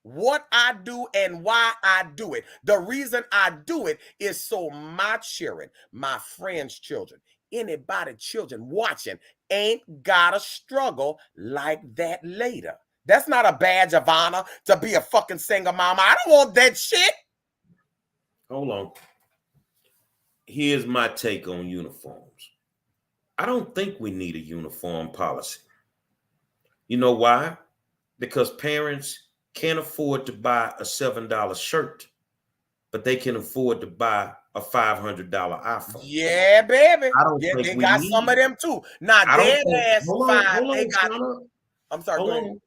what I do and why I do it. The reason I do it is so my children, my friends' children, anybody children watching ain't gotta struggle like that later. That's not a badge of honor to be a fucking single mama. I don't want that shit. Hold on. Here's my take on uniforms. I don't think we need a uniform policy. You know why? Because parents can't afford to buy a $7 shirt, but they can afford to buy a $500 iPhone. Yeah, baby. I don't Yeah, think they we got need some of it. them too. Not I don't dead think, ass hold on, five. hold They on, got. Shauna. I'm sorry. Hold Go ahead. on.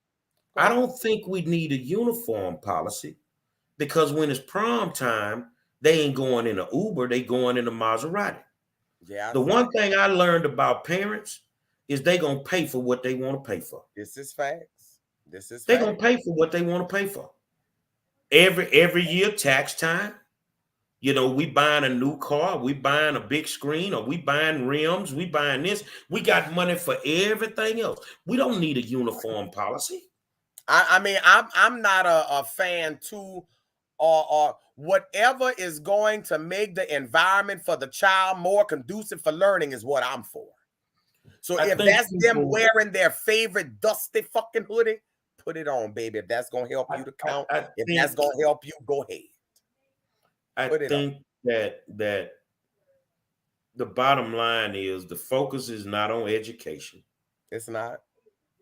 I don't think we need a uniform policy because when it's prom time, they ain't going in an Uber, they going in a Maserati. Yeah, The one thing I learned about parents is they gonna pay for what they want to pay for. this is facts. This is They gonna facts. pay for what they want to pay for. Every year, tax time. You know, we buying a new car, we buying a big screen, or we buying rims, we buying this. We got money for everything else. We don't need a uniform policy. I mean, I'm not a fan too, or whatever is going to make the environment for the child more conducive for learning is what I'm for. So I if think that's them people. wearing their favorite dusty fucking hoodie, put it on, baby. If that's gonna help I, you to count, I if that's think. gonna help you, go ahead. I Put it on. think that the bottom line is the focus is not on education. It's not.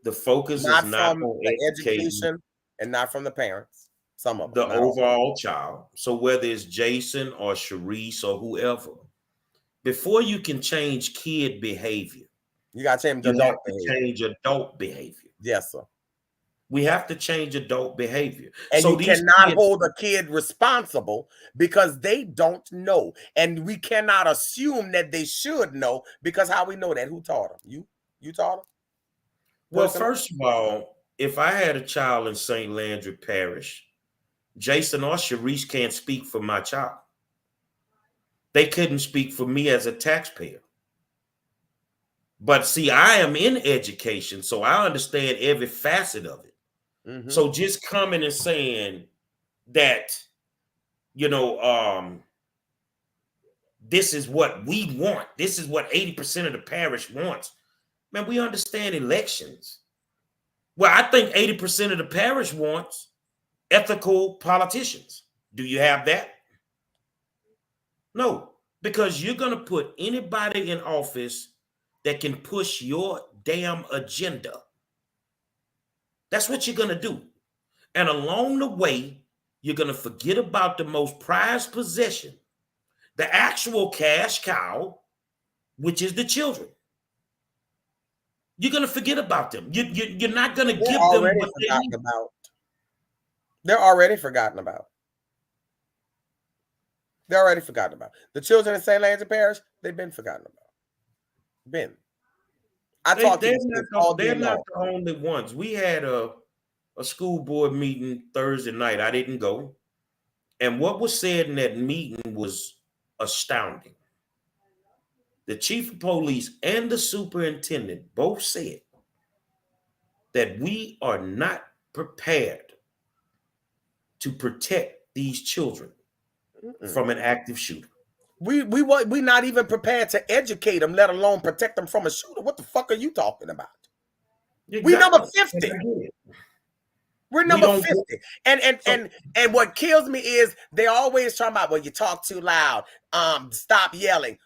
The focus is Not not from on the educating education and not from the parents. Some of them, the not all. overall child. So whether it's Jason or Sharice or whoever, before you can change kid behavior, You got to change you have adult to behavior. change adult behavior. Yes, sir. We have to change adult behavior. And So you these cannot kids, hold a kid responsible because they don't know. And we cannot assume that they should know because how we know that? Who taught them? You taught them? well, Personally? first of all, if I had a child in St. Landry Parish, Jason or Sharice can't speak for my child. They couldn't speak for me as a taxpayer. But see, I am in education, so I understand every facet of it. Mm-hmm. So just coming and saying that, you know, this is what we want. This is what 80% of the parish wants. Man, we understand elections. Well, I think 80% of the parish wants ethical politicians. Do you have that? No, because you're going to put anybody in office that can push your damn agenda. That's what you're going to do. And along the way, you're going to forget about the most prized possession, the actual cash cow, which is the children. You're going to forget about them. You're not going to They're give them already what they forgotten need. about. They're already forgotten about. They're already forgotten about. The children in St. Landry Parish, they've been forgotten about. Been. I talk to They're these not kids all day they're not long. the only ones. We had a school board meeting Thursday night. I didn't go. And what was said in that meeting was astounding. The chief of police and the superintendent both said that we are not prepared to protect these children from an active shooter. We not even prepared to educate them, let alone protect them from a shooter. What the fuck are you talking about? We number Exactly. 50. We're We number don't. 50. And what kills me is they always talking about, well, you talk too loud. Stop yelling.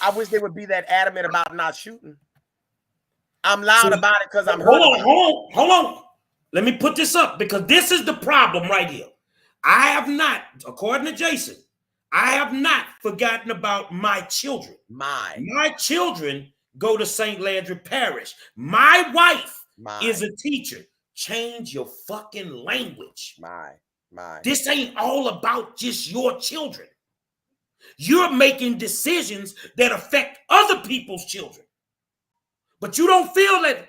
I wish they would be that adamant about not shooting. I'm loud about it because I'm hurt hold about it. hold on. Let me put this up because this is the problem right here. I have not, according to Jason, I have not forgotten about my children. My children go to St. Landry Parish. My wife is a teacher. Change your fucking language. This ain't all about just your children. You're making decisions that affect other people's children. But you don't feel that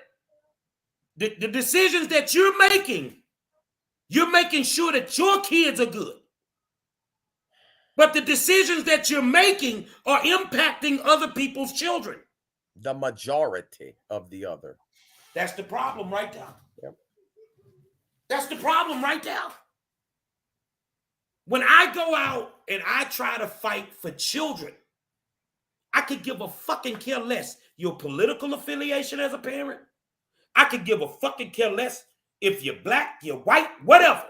the decisions that you're making sure that your kids are good. But the decisions that you're making are impacting other people's children. The majority of the other. That's the problem right there. Yep. That's the problem right there. When I go out and I try to fight for children, I could give a fucking care less your political affiliation as a parent. I could give a fucking care less if you're black, you're white, whatever.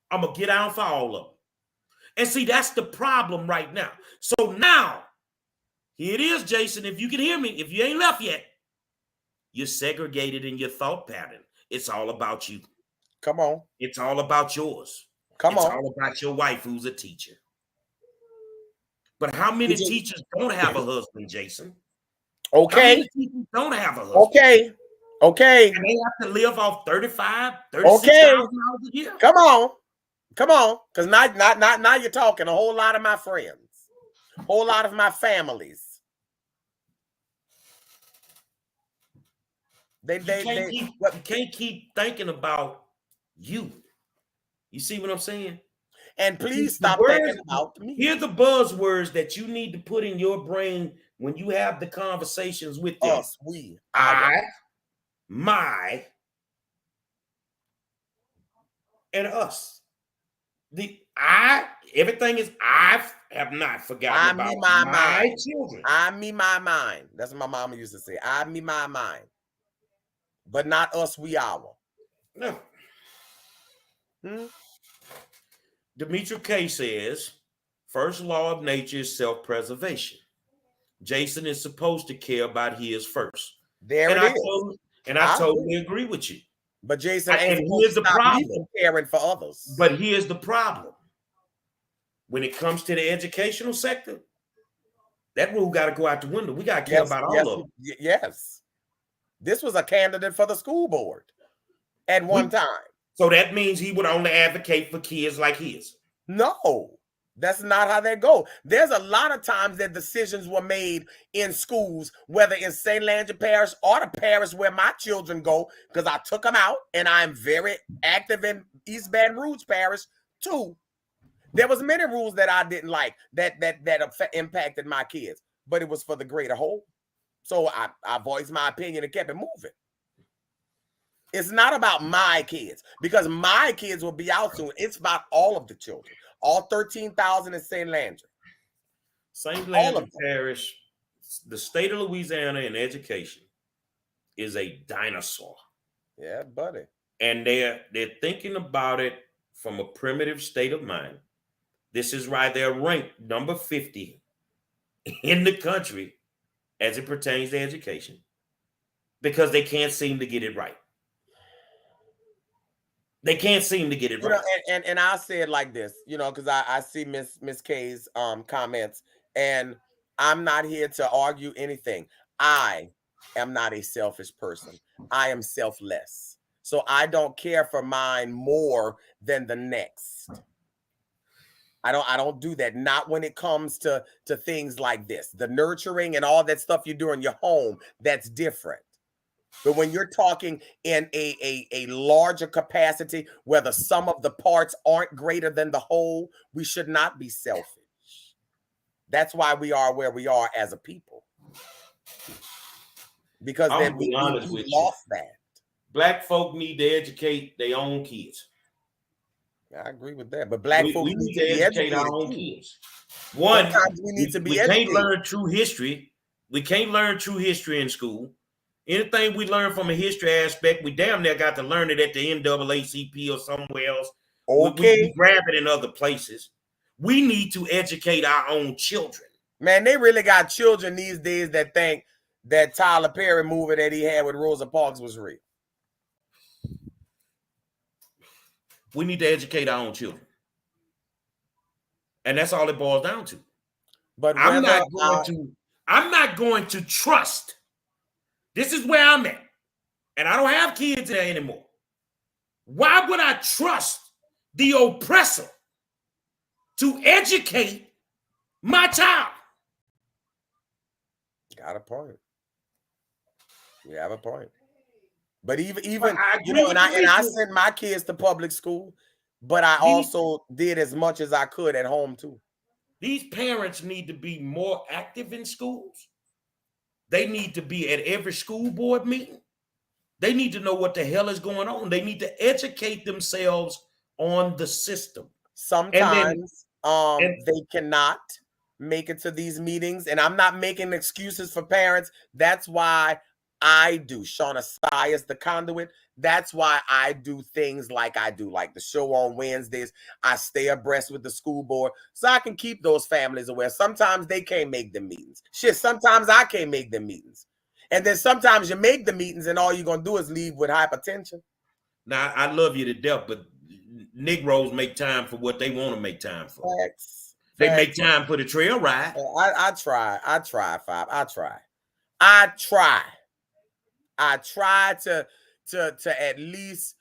I'm going to get out for all of them. And see, that's the problem right now. So now, here it is, Jason. If you can hear me, if you ain't left yet, you're segregated in your thought pattern. It's all about you. Come on. It's all about yours. It's all about your wife who's a teacher. But how many teachers don't have a husband, Jason? Okay. How many teachers don't have a husband? Okay. And they have to live off $35,000, $36,000 a year. Come on. Because now you're talking a whole lot of my friends, a whole lot of my families. You can't keep thinking about you. You see what I'm saying? And please stop thinking about me. Here are the buzzwords that you need to put in your brain when you have the conversations with them. Us, we, I, my, and us. Everything is I have not forgotten about my children. I, me, my mind. That's what my mama used to say. I, me, my mind. But not us, we, our. No. Demetra K says, first law of nature is self-preservation. Jason is supposed to care about his first. There it is. I totally agree with you. But Jason and here's the problem. Caring for others. But here's the problem. When it comes to the educational sector, that rule got to go out the window. We got to care about all of them. Yes. This was a candidate for the school board at one time. So that means he would only advocate for kids like his. No, that's not how that goes. There's a lot of times that decisions were made in schools, whether in St. Landry Parish or the parish where my children go, because I took them out and I'm very active in East Baton Rouge Parish too. There was many rules that I didn't like that impacted my kids, but it was for the greater whole. So I voiced my opinion and kept it moving. It's not about my kids because my kids will be out soon. It's about all of the children, all 13,000 in St. Landry. St. Landry Parish, the state of Louisiana in education is a dinosaur. Yeah, buddy. And they're thinking about it from a primitive state of mind. This is why they're ranked number 50 in the country as it pertains to education, because they can't seem to get it right. They can't seem to get it right. And I'll say it like this, because I see Miss K's comments, and I'm not here to argue anything. I am not a selfish person. I am selfless. So I don't care for mine more than the next. I don't do that. Not when it comes to things like this. The nurturing and all that stuff you do in your home, that's different. But when you're talking in a larger capacity, where the sum of the parts aren't greater than the whole, we should not be selfish. That's why we are where we are as a people. Because then we lost that. Black folk need to educate their own kids. I agree with that. But black folks need to educate our own kids. We can't learn true history. We can't learn true history in school. Anything we learn from a history aspect, we damn near got to learn it at the NAACP or somewhere else. Okay. We grab it in other places. We need to educate our own children. Man, they really got children these days that think that Tyler Perry movie that he had with Rosa Parks was real. We need to educate our own children. And that's all it boils down to. But I'm not going to trust. This is where I'm at. And I don't have kids there anymore. Why would I trust the oppressor to educate my child? Got a point. You have a point. But even you know, know, and I sent my kids to public school, but I also did as much as I could at home too. These parents need to be more active in schools. They need to be at every school board meeting. They need to know what the hell is going on. They need to educate themselves on the system. Sometimes they cannot make it to these meetings, and I'm not making excuses for parents. That's why I do. Shauna Stiers, the conduit. That's why I do things like I do, like the show on Wednesdays. I stay abreast with the school board so I can keep those families aware. Sometimes they can't make the meetings. Shit, sometimes I can't make the meetings. And then sometimes you make the meetings and all you're going to do is leave with hypertension. Now, I love you to death, but Negroes make time for what they want to make time for. Facts. They make time for the trail ride. I try, Fab. I try to at least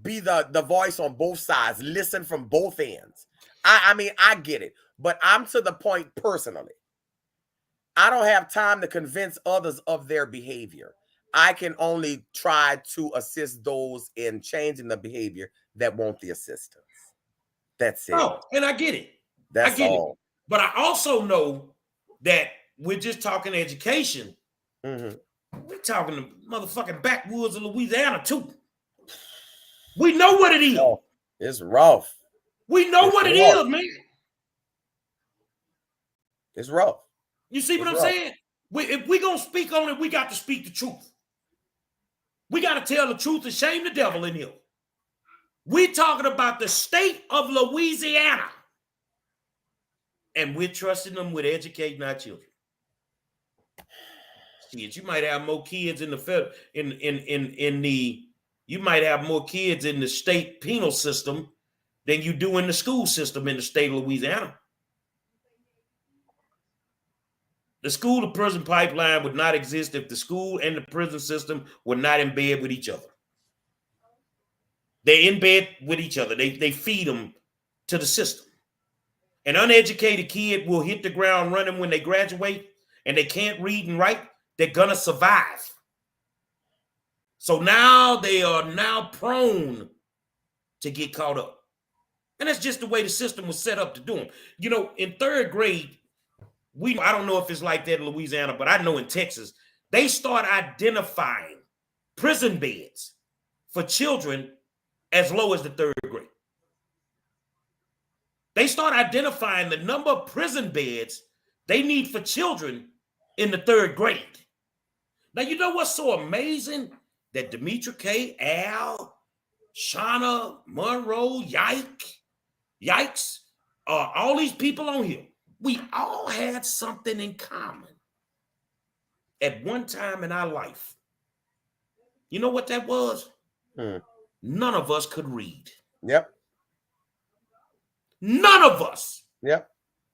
be the voice on both sides, listen from both ends. I mean, I get it, but I'm to the point personally. I don't have time to convince others of their behavior. I can only try to assist those in changing the behavior that want the assistance. That's it. Oh, and I get it. That's all. It. But I also know that we're just talking education. Mm-hmm. We're talking the motherfucking backwoods of Louisiana too. We know what it is. Oh, it's rough. We know what it is, man. It's rough. You see what I'm saying? If we're going to speak on it, we got to speak the truth. We got to tell the truth and shame the devil in here. We're talking about the state of Louisiana. And we're trusting them with educating our children. Shit, you might have more kids in the you might have more kids in the state penal system than you do in the school system in the state of Louisiana. The school to prison pipeline would not exist if the school and the prison system were not in bed with each other. They're in bed with each other. They feed them to the system. An uneducated kid will hit the ground running when they graduate and they can't read and write. They're going to survive. So now they are now prone to get caught up. And that's just the way the system was set up to do them. You know, in third grade, I don't know if it's like that in Louisiana, but I know in Texas, they start identifying prison beds for children as low as the third grade. They start identifying the number of prison beds they need for children in the third grade. Now, you know what's so amazing? That Demetra K, Al, Shauna, Monroe, Yikes, all these people on here, we all had something in common at one time in our life. You know what that was? None of us could read. Yep. None of us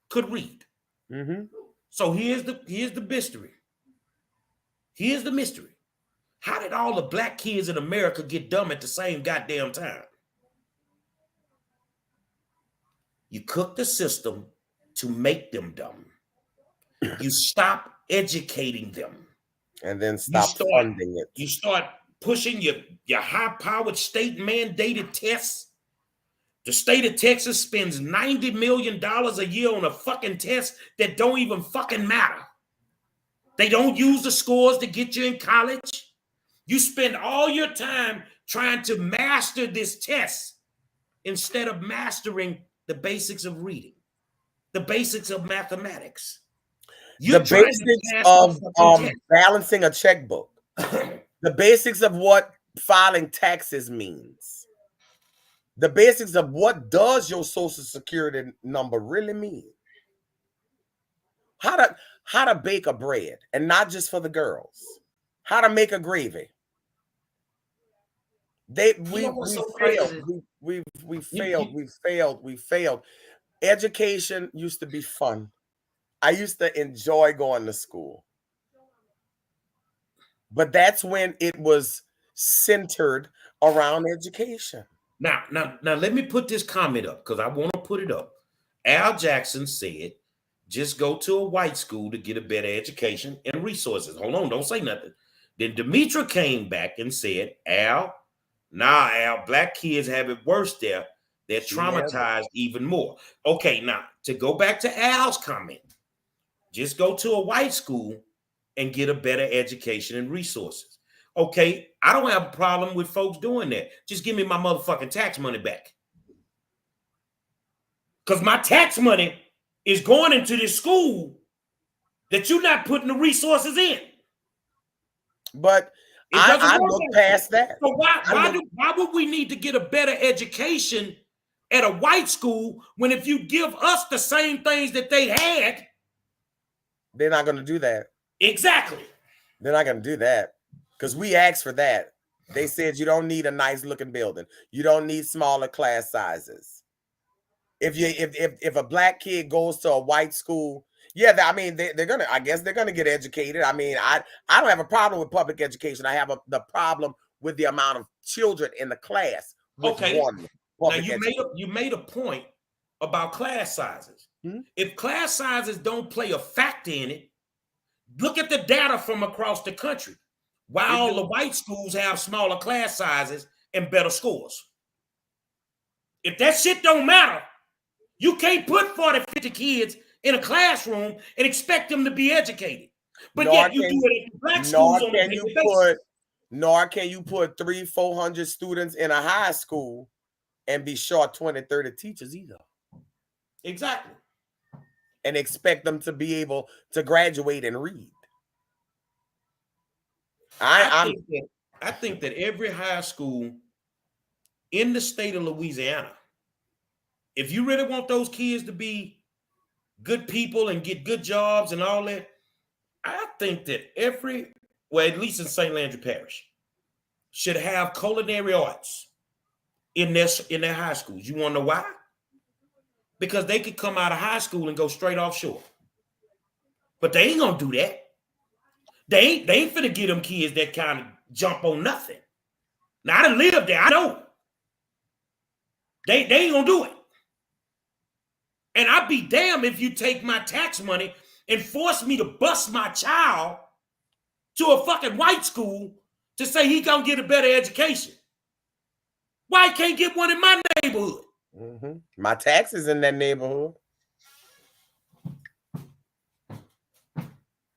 could read. Mm-hmm. So here's the mystery. Here's the mystery. How did all the black kids in America get dumb at the same goddamn time? You cook the system to make them dumb. You stop educating them. And then stop funding it. You start pushing your high-powered state-mandated tests. The state of Texas spends $90 million a year on a fucking test that don't even fucking matter. They don't use the scores to get you in college. You spend all your time trying to master this test instead of mastering the basics of reading, the basics of mathematics. The basics of balancing a checkbook. The basics of what filing taxes means. The basics of what does your social security number really mean. how to bake a bread, and not just for the girls. How to make a gravy. You know what's We so failed. crazy? We You, failed. you, We failed. We failed. Education used to be fun. I used to enjoy going to school. But that's when it was centered around education. now, let me put this comment up because I want to put it up. Al Jackson said, just go to a white school to get a better education and resources. Hold on, don't say nothing. Then Demetra came back and said, Al, nah, Al, black kids have it worse there. They're She nailed it. traumatized even more. Okay, now, to go back to Al's comment, just go to a white school and get a better education and resources. Okay, I don't have a problem with folks doing that. Just give me my motherfucking tax money back. Because my tax money is going into this school that you're not putting the resources in. But It doesn't I work look that way. past that. So why would we need to get a better education at a white school when if you give us the same things that they had? They're not going to do that. Exactly. They're not going to do that because we asked for that. They said you don't need a nice looking building. You don't need smaller class sizes. If a black kid goes to a white school, yeah, I mean they're gonna. I guess they're gonna get educated. I mean, I don't have a problem with public education. I have the problem with the amount of children in the class with Okay. one Now public education. you made a point about class sizes. Hmm? If class sizes don't play a factor in it, look at the data from across the country. Why It all the do. white schools have smaller class sizes and better scores. If that shit don't matter, you can't put 40, 50 kids in a classroom and expect them to be educated. But Nor yet you do can it at black schools on a daily basis. nor can you put 300-400 students in a high school and be short 20-30 teachers either, Exactly. and expect them to be able to graduate and read. I think that every high school in the state of Louisiana, if you really want those kids to be good people and get good jobs and all that, I think that at least in St. Landry Parish, should have culinary arts in their high schools. You want to know why? Because they could come out of high school and go straight offshore. But they ain't gonna do that. They ain't finna get them kids that kind of jump on nothing. Now I done lived there. I know. They ain't gonna do it. And I'd be damned if you take my tax money and force me to bust my child to a fucking white school to say he gonna get a better education. Why he can't get one in my neighborhood? Mm-hmm. My taxes in that neighborhood.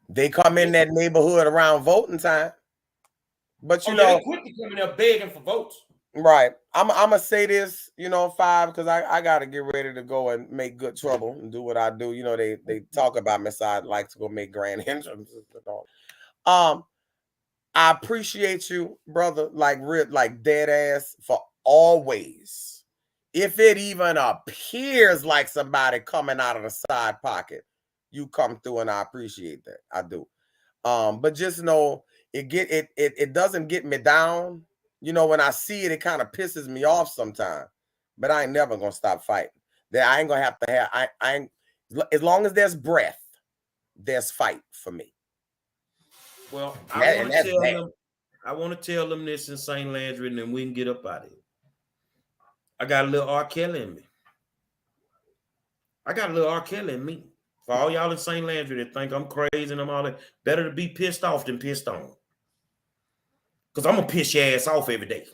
They come in that neighborhood around voting time. But they quit coming up begging for votes. Right. I'm gonna say this, 5, because I gotta get ready to go and make good trouble and do what I do. They talk about me, so I'd like to go make grand entrances. I appreciate you, brother, like dead ass, for always. If it even appears like somebody coming out of the side pocket, you come through, and I appreciate that. I do. But just know it doesn't get me down. When I see it, it kind of pisses me off sometimes. But I ain't never gonna stop fighting. That I ain't gonna have to have. I ain't, as long as there's breath, there's fight for me. Well, I want to tell them this in St. Landry, and then we can get up out of here. I got a little R. Kelly in me. For all y'all in St. Landry that think I'm crazy and I'm all that, better to be pissed off than pissed on. Because I'm going to piss your ass off every day.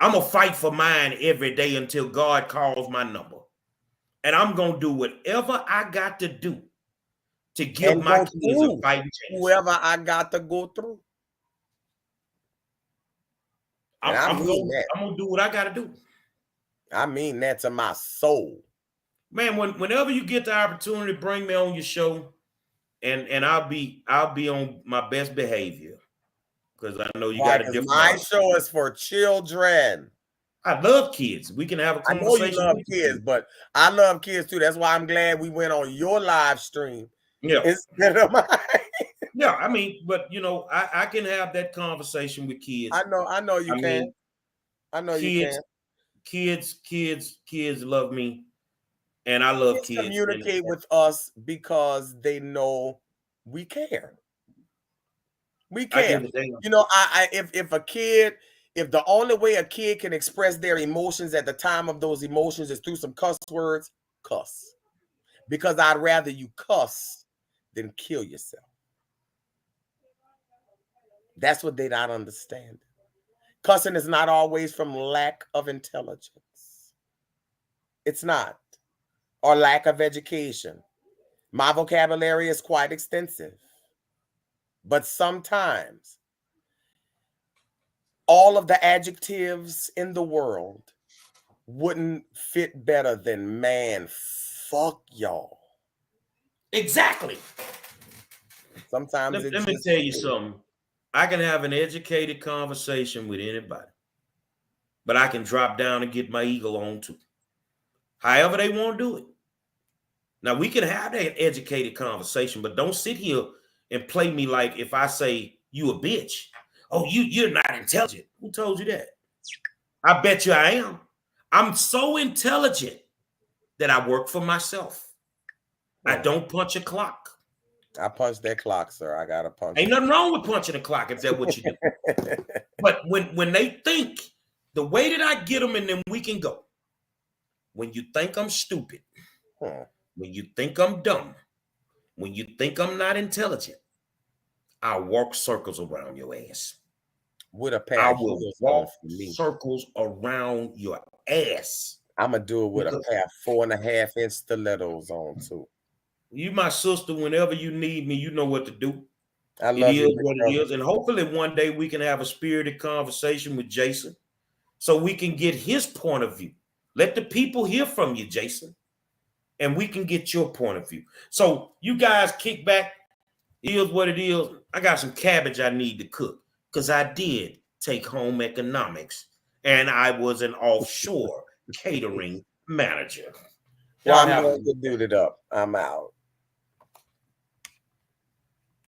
I'm going to fight for mine every day until God calls my number. And I'm going to do whatever I got to do to give my kids a fighting chance. Whoever I got to go through. I'm going to do what I got to do. I mean that to my soul. Man, whenever you get the opportunity, bring me on your show, and I'll be on my best behavior, because I know you got a different. My show is for children. I love kids. We can have a I know you conversation love with kids, you. but I love kids too. That's why I'm glad we went on your live stream Yeah. instead of mine. Yeah. I mean, but I can have that conversation with kids. I know you I can. mean, I know you can. kids, kids love me, and I love Kids kids. And communicate with us because they know we care. We I care. give a damn. You know, if the only way a kid can express their emotions at the time of those emotions is through some cuss words, cuss. Because I'd rather you cuss than kill yourself. That's what they not understand. Cussing is not always from lack of intelligence. It's not. Or lack of education. My vocabulary is quite extensive. But sometimes all of the adjectives in the world wouldn't fit better than man, fuck y'all. Exactly. Sometimes Let, it let me just tell you is. something. I can have an educated conversation with anybody, but I can drop down and get my ego on too. However they want to do it. Now we can have that educated conversation, but don't sit here and play me like if I say you a bitch. Oh, you're not intelligent. Who told you that? I bet you I am. I'm so intelligent that I work for myself. I don't punch a clock. I punched that clock, sir. I gotta punch Ain't nothing wrong with punching a clock if that's what you do. it. But when they think the way that I get them and then we can go. When you think I'm stupid, when you think I'm dumb, when you think I'm not intelligent, I'll walk circles around your ass. With a pair I of will heels on walk for me. circles around your ass. I'm gonna do it with a Because pair of 4.5-inch stilettos on too. you my sister, whenever you need me, you know what to do. I It love you, is big what it brother. is. And hopefully one day we can have a spirited conversation with Jason so we can get his point of view. Let the people hear from you, Jason, and we can get your point of view. So you guys kick back. It is what it is. I got some cabbage I need to cook because I did take home economics and I was an offshore catering manager. Well, Y'all I'm have a going to do it up. I'm out.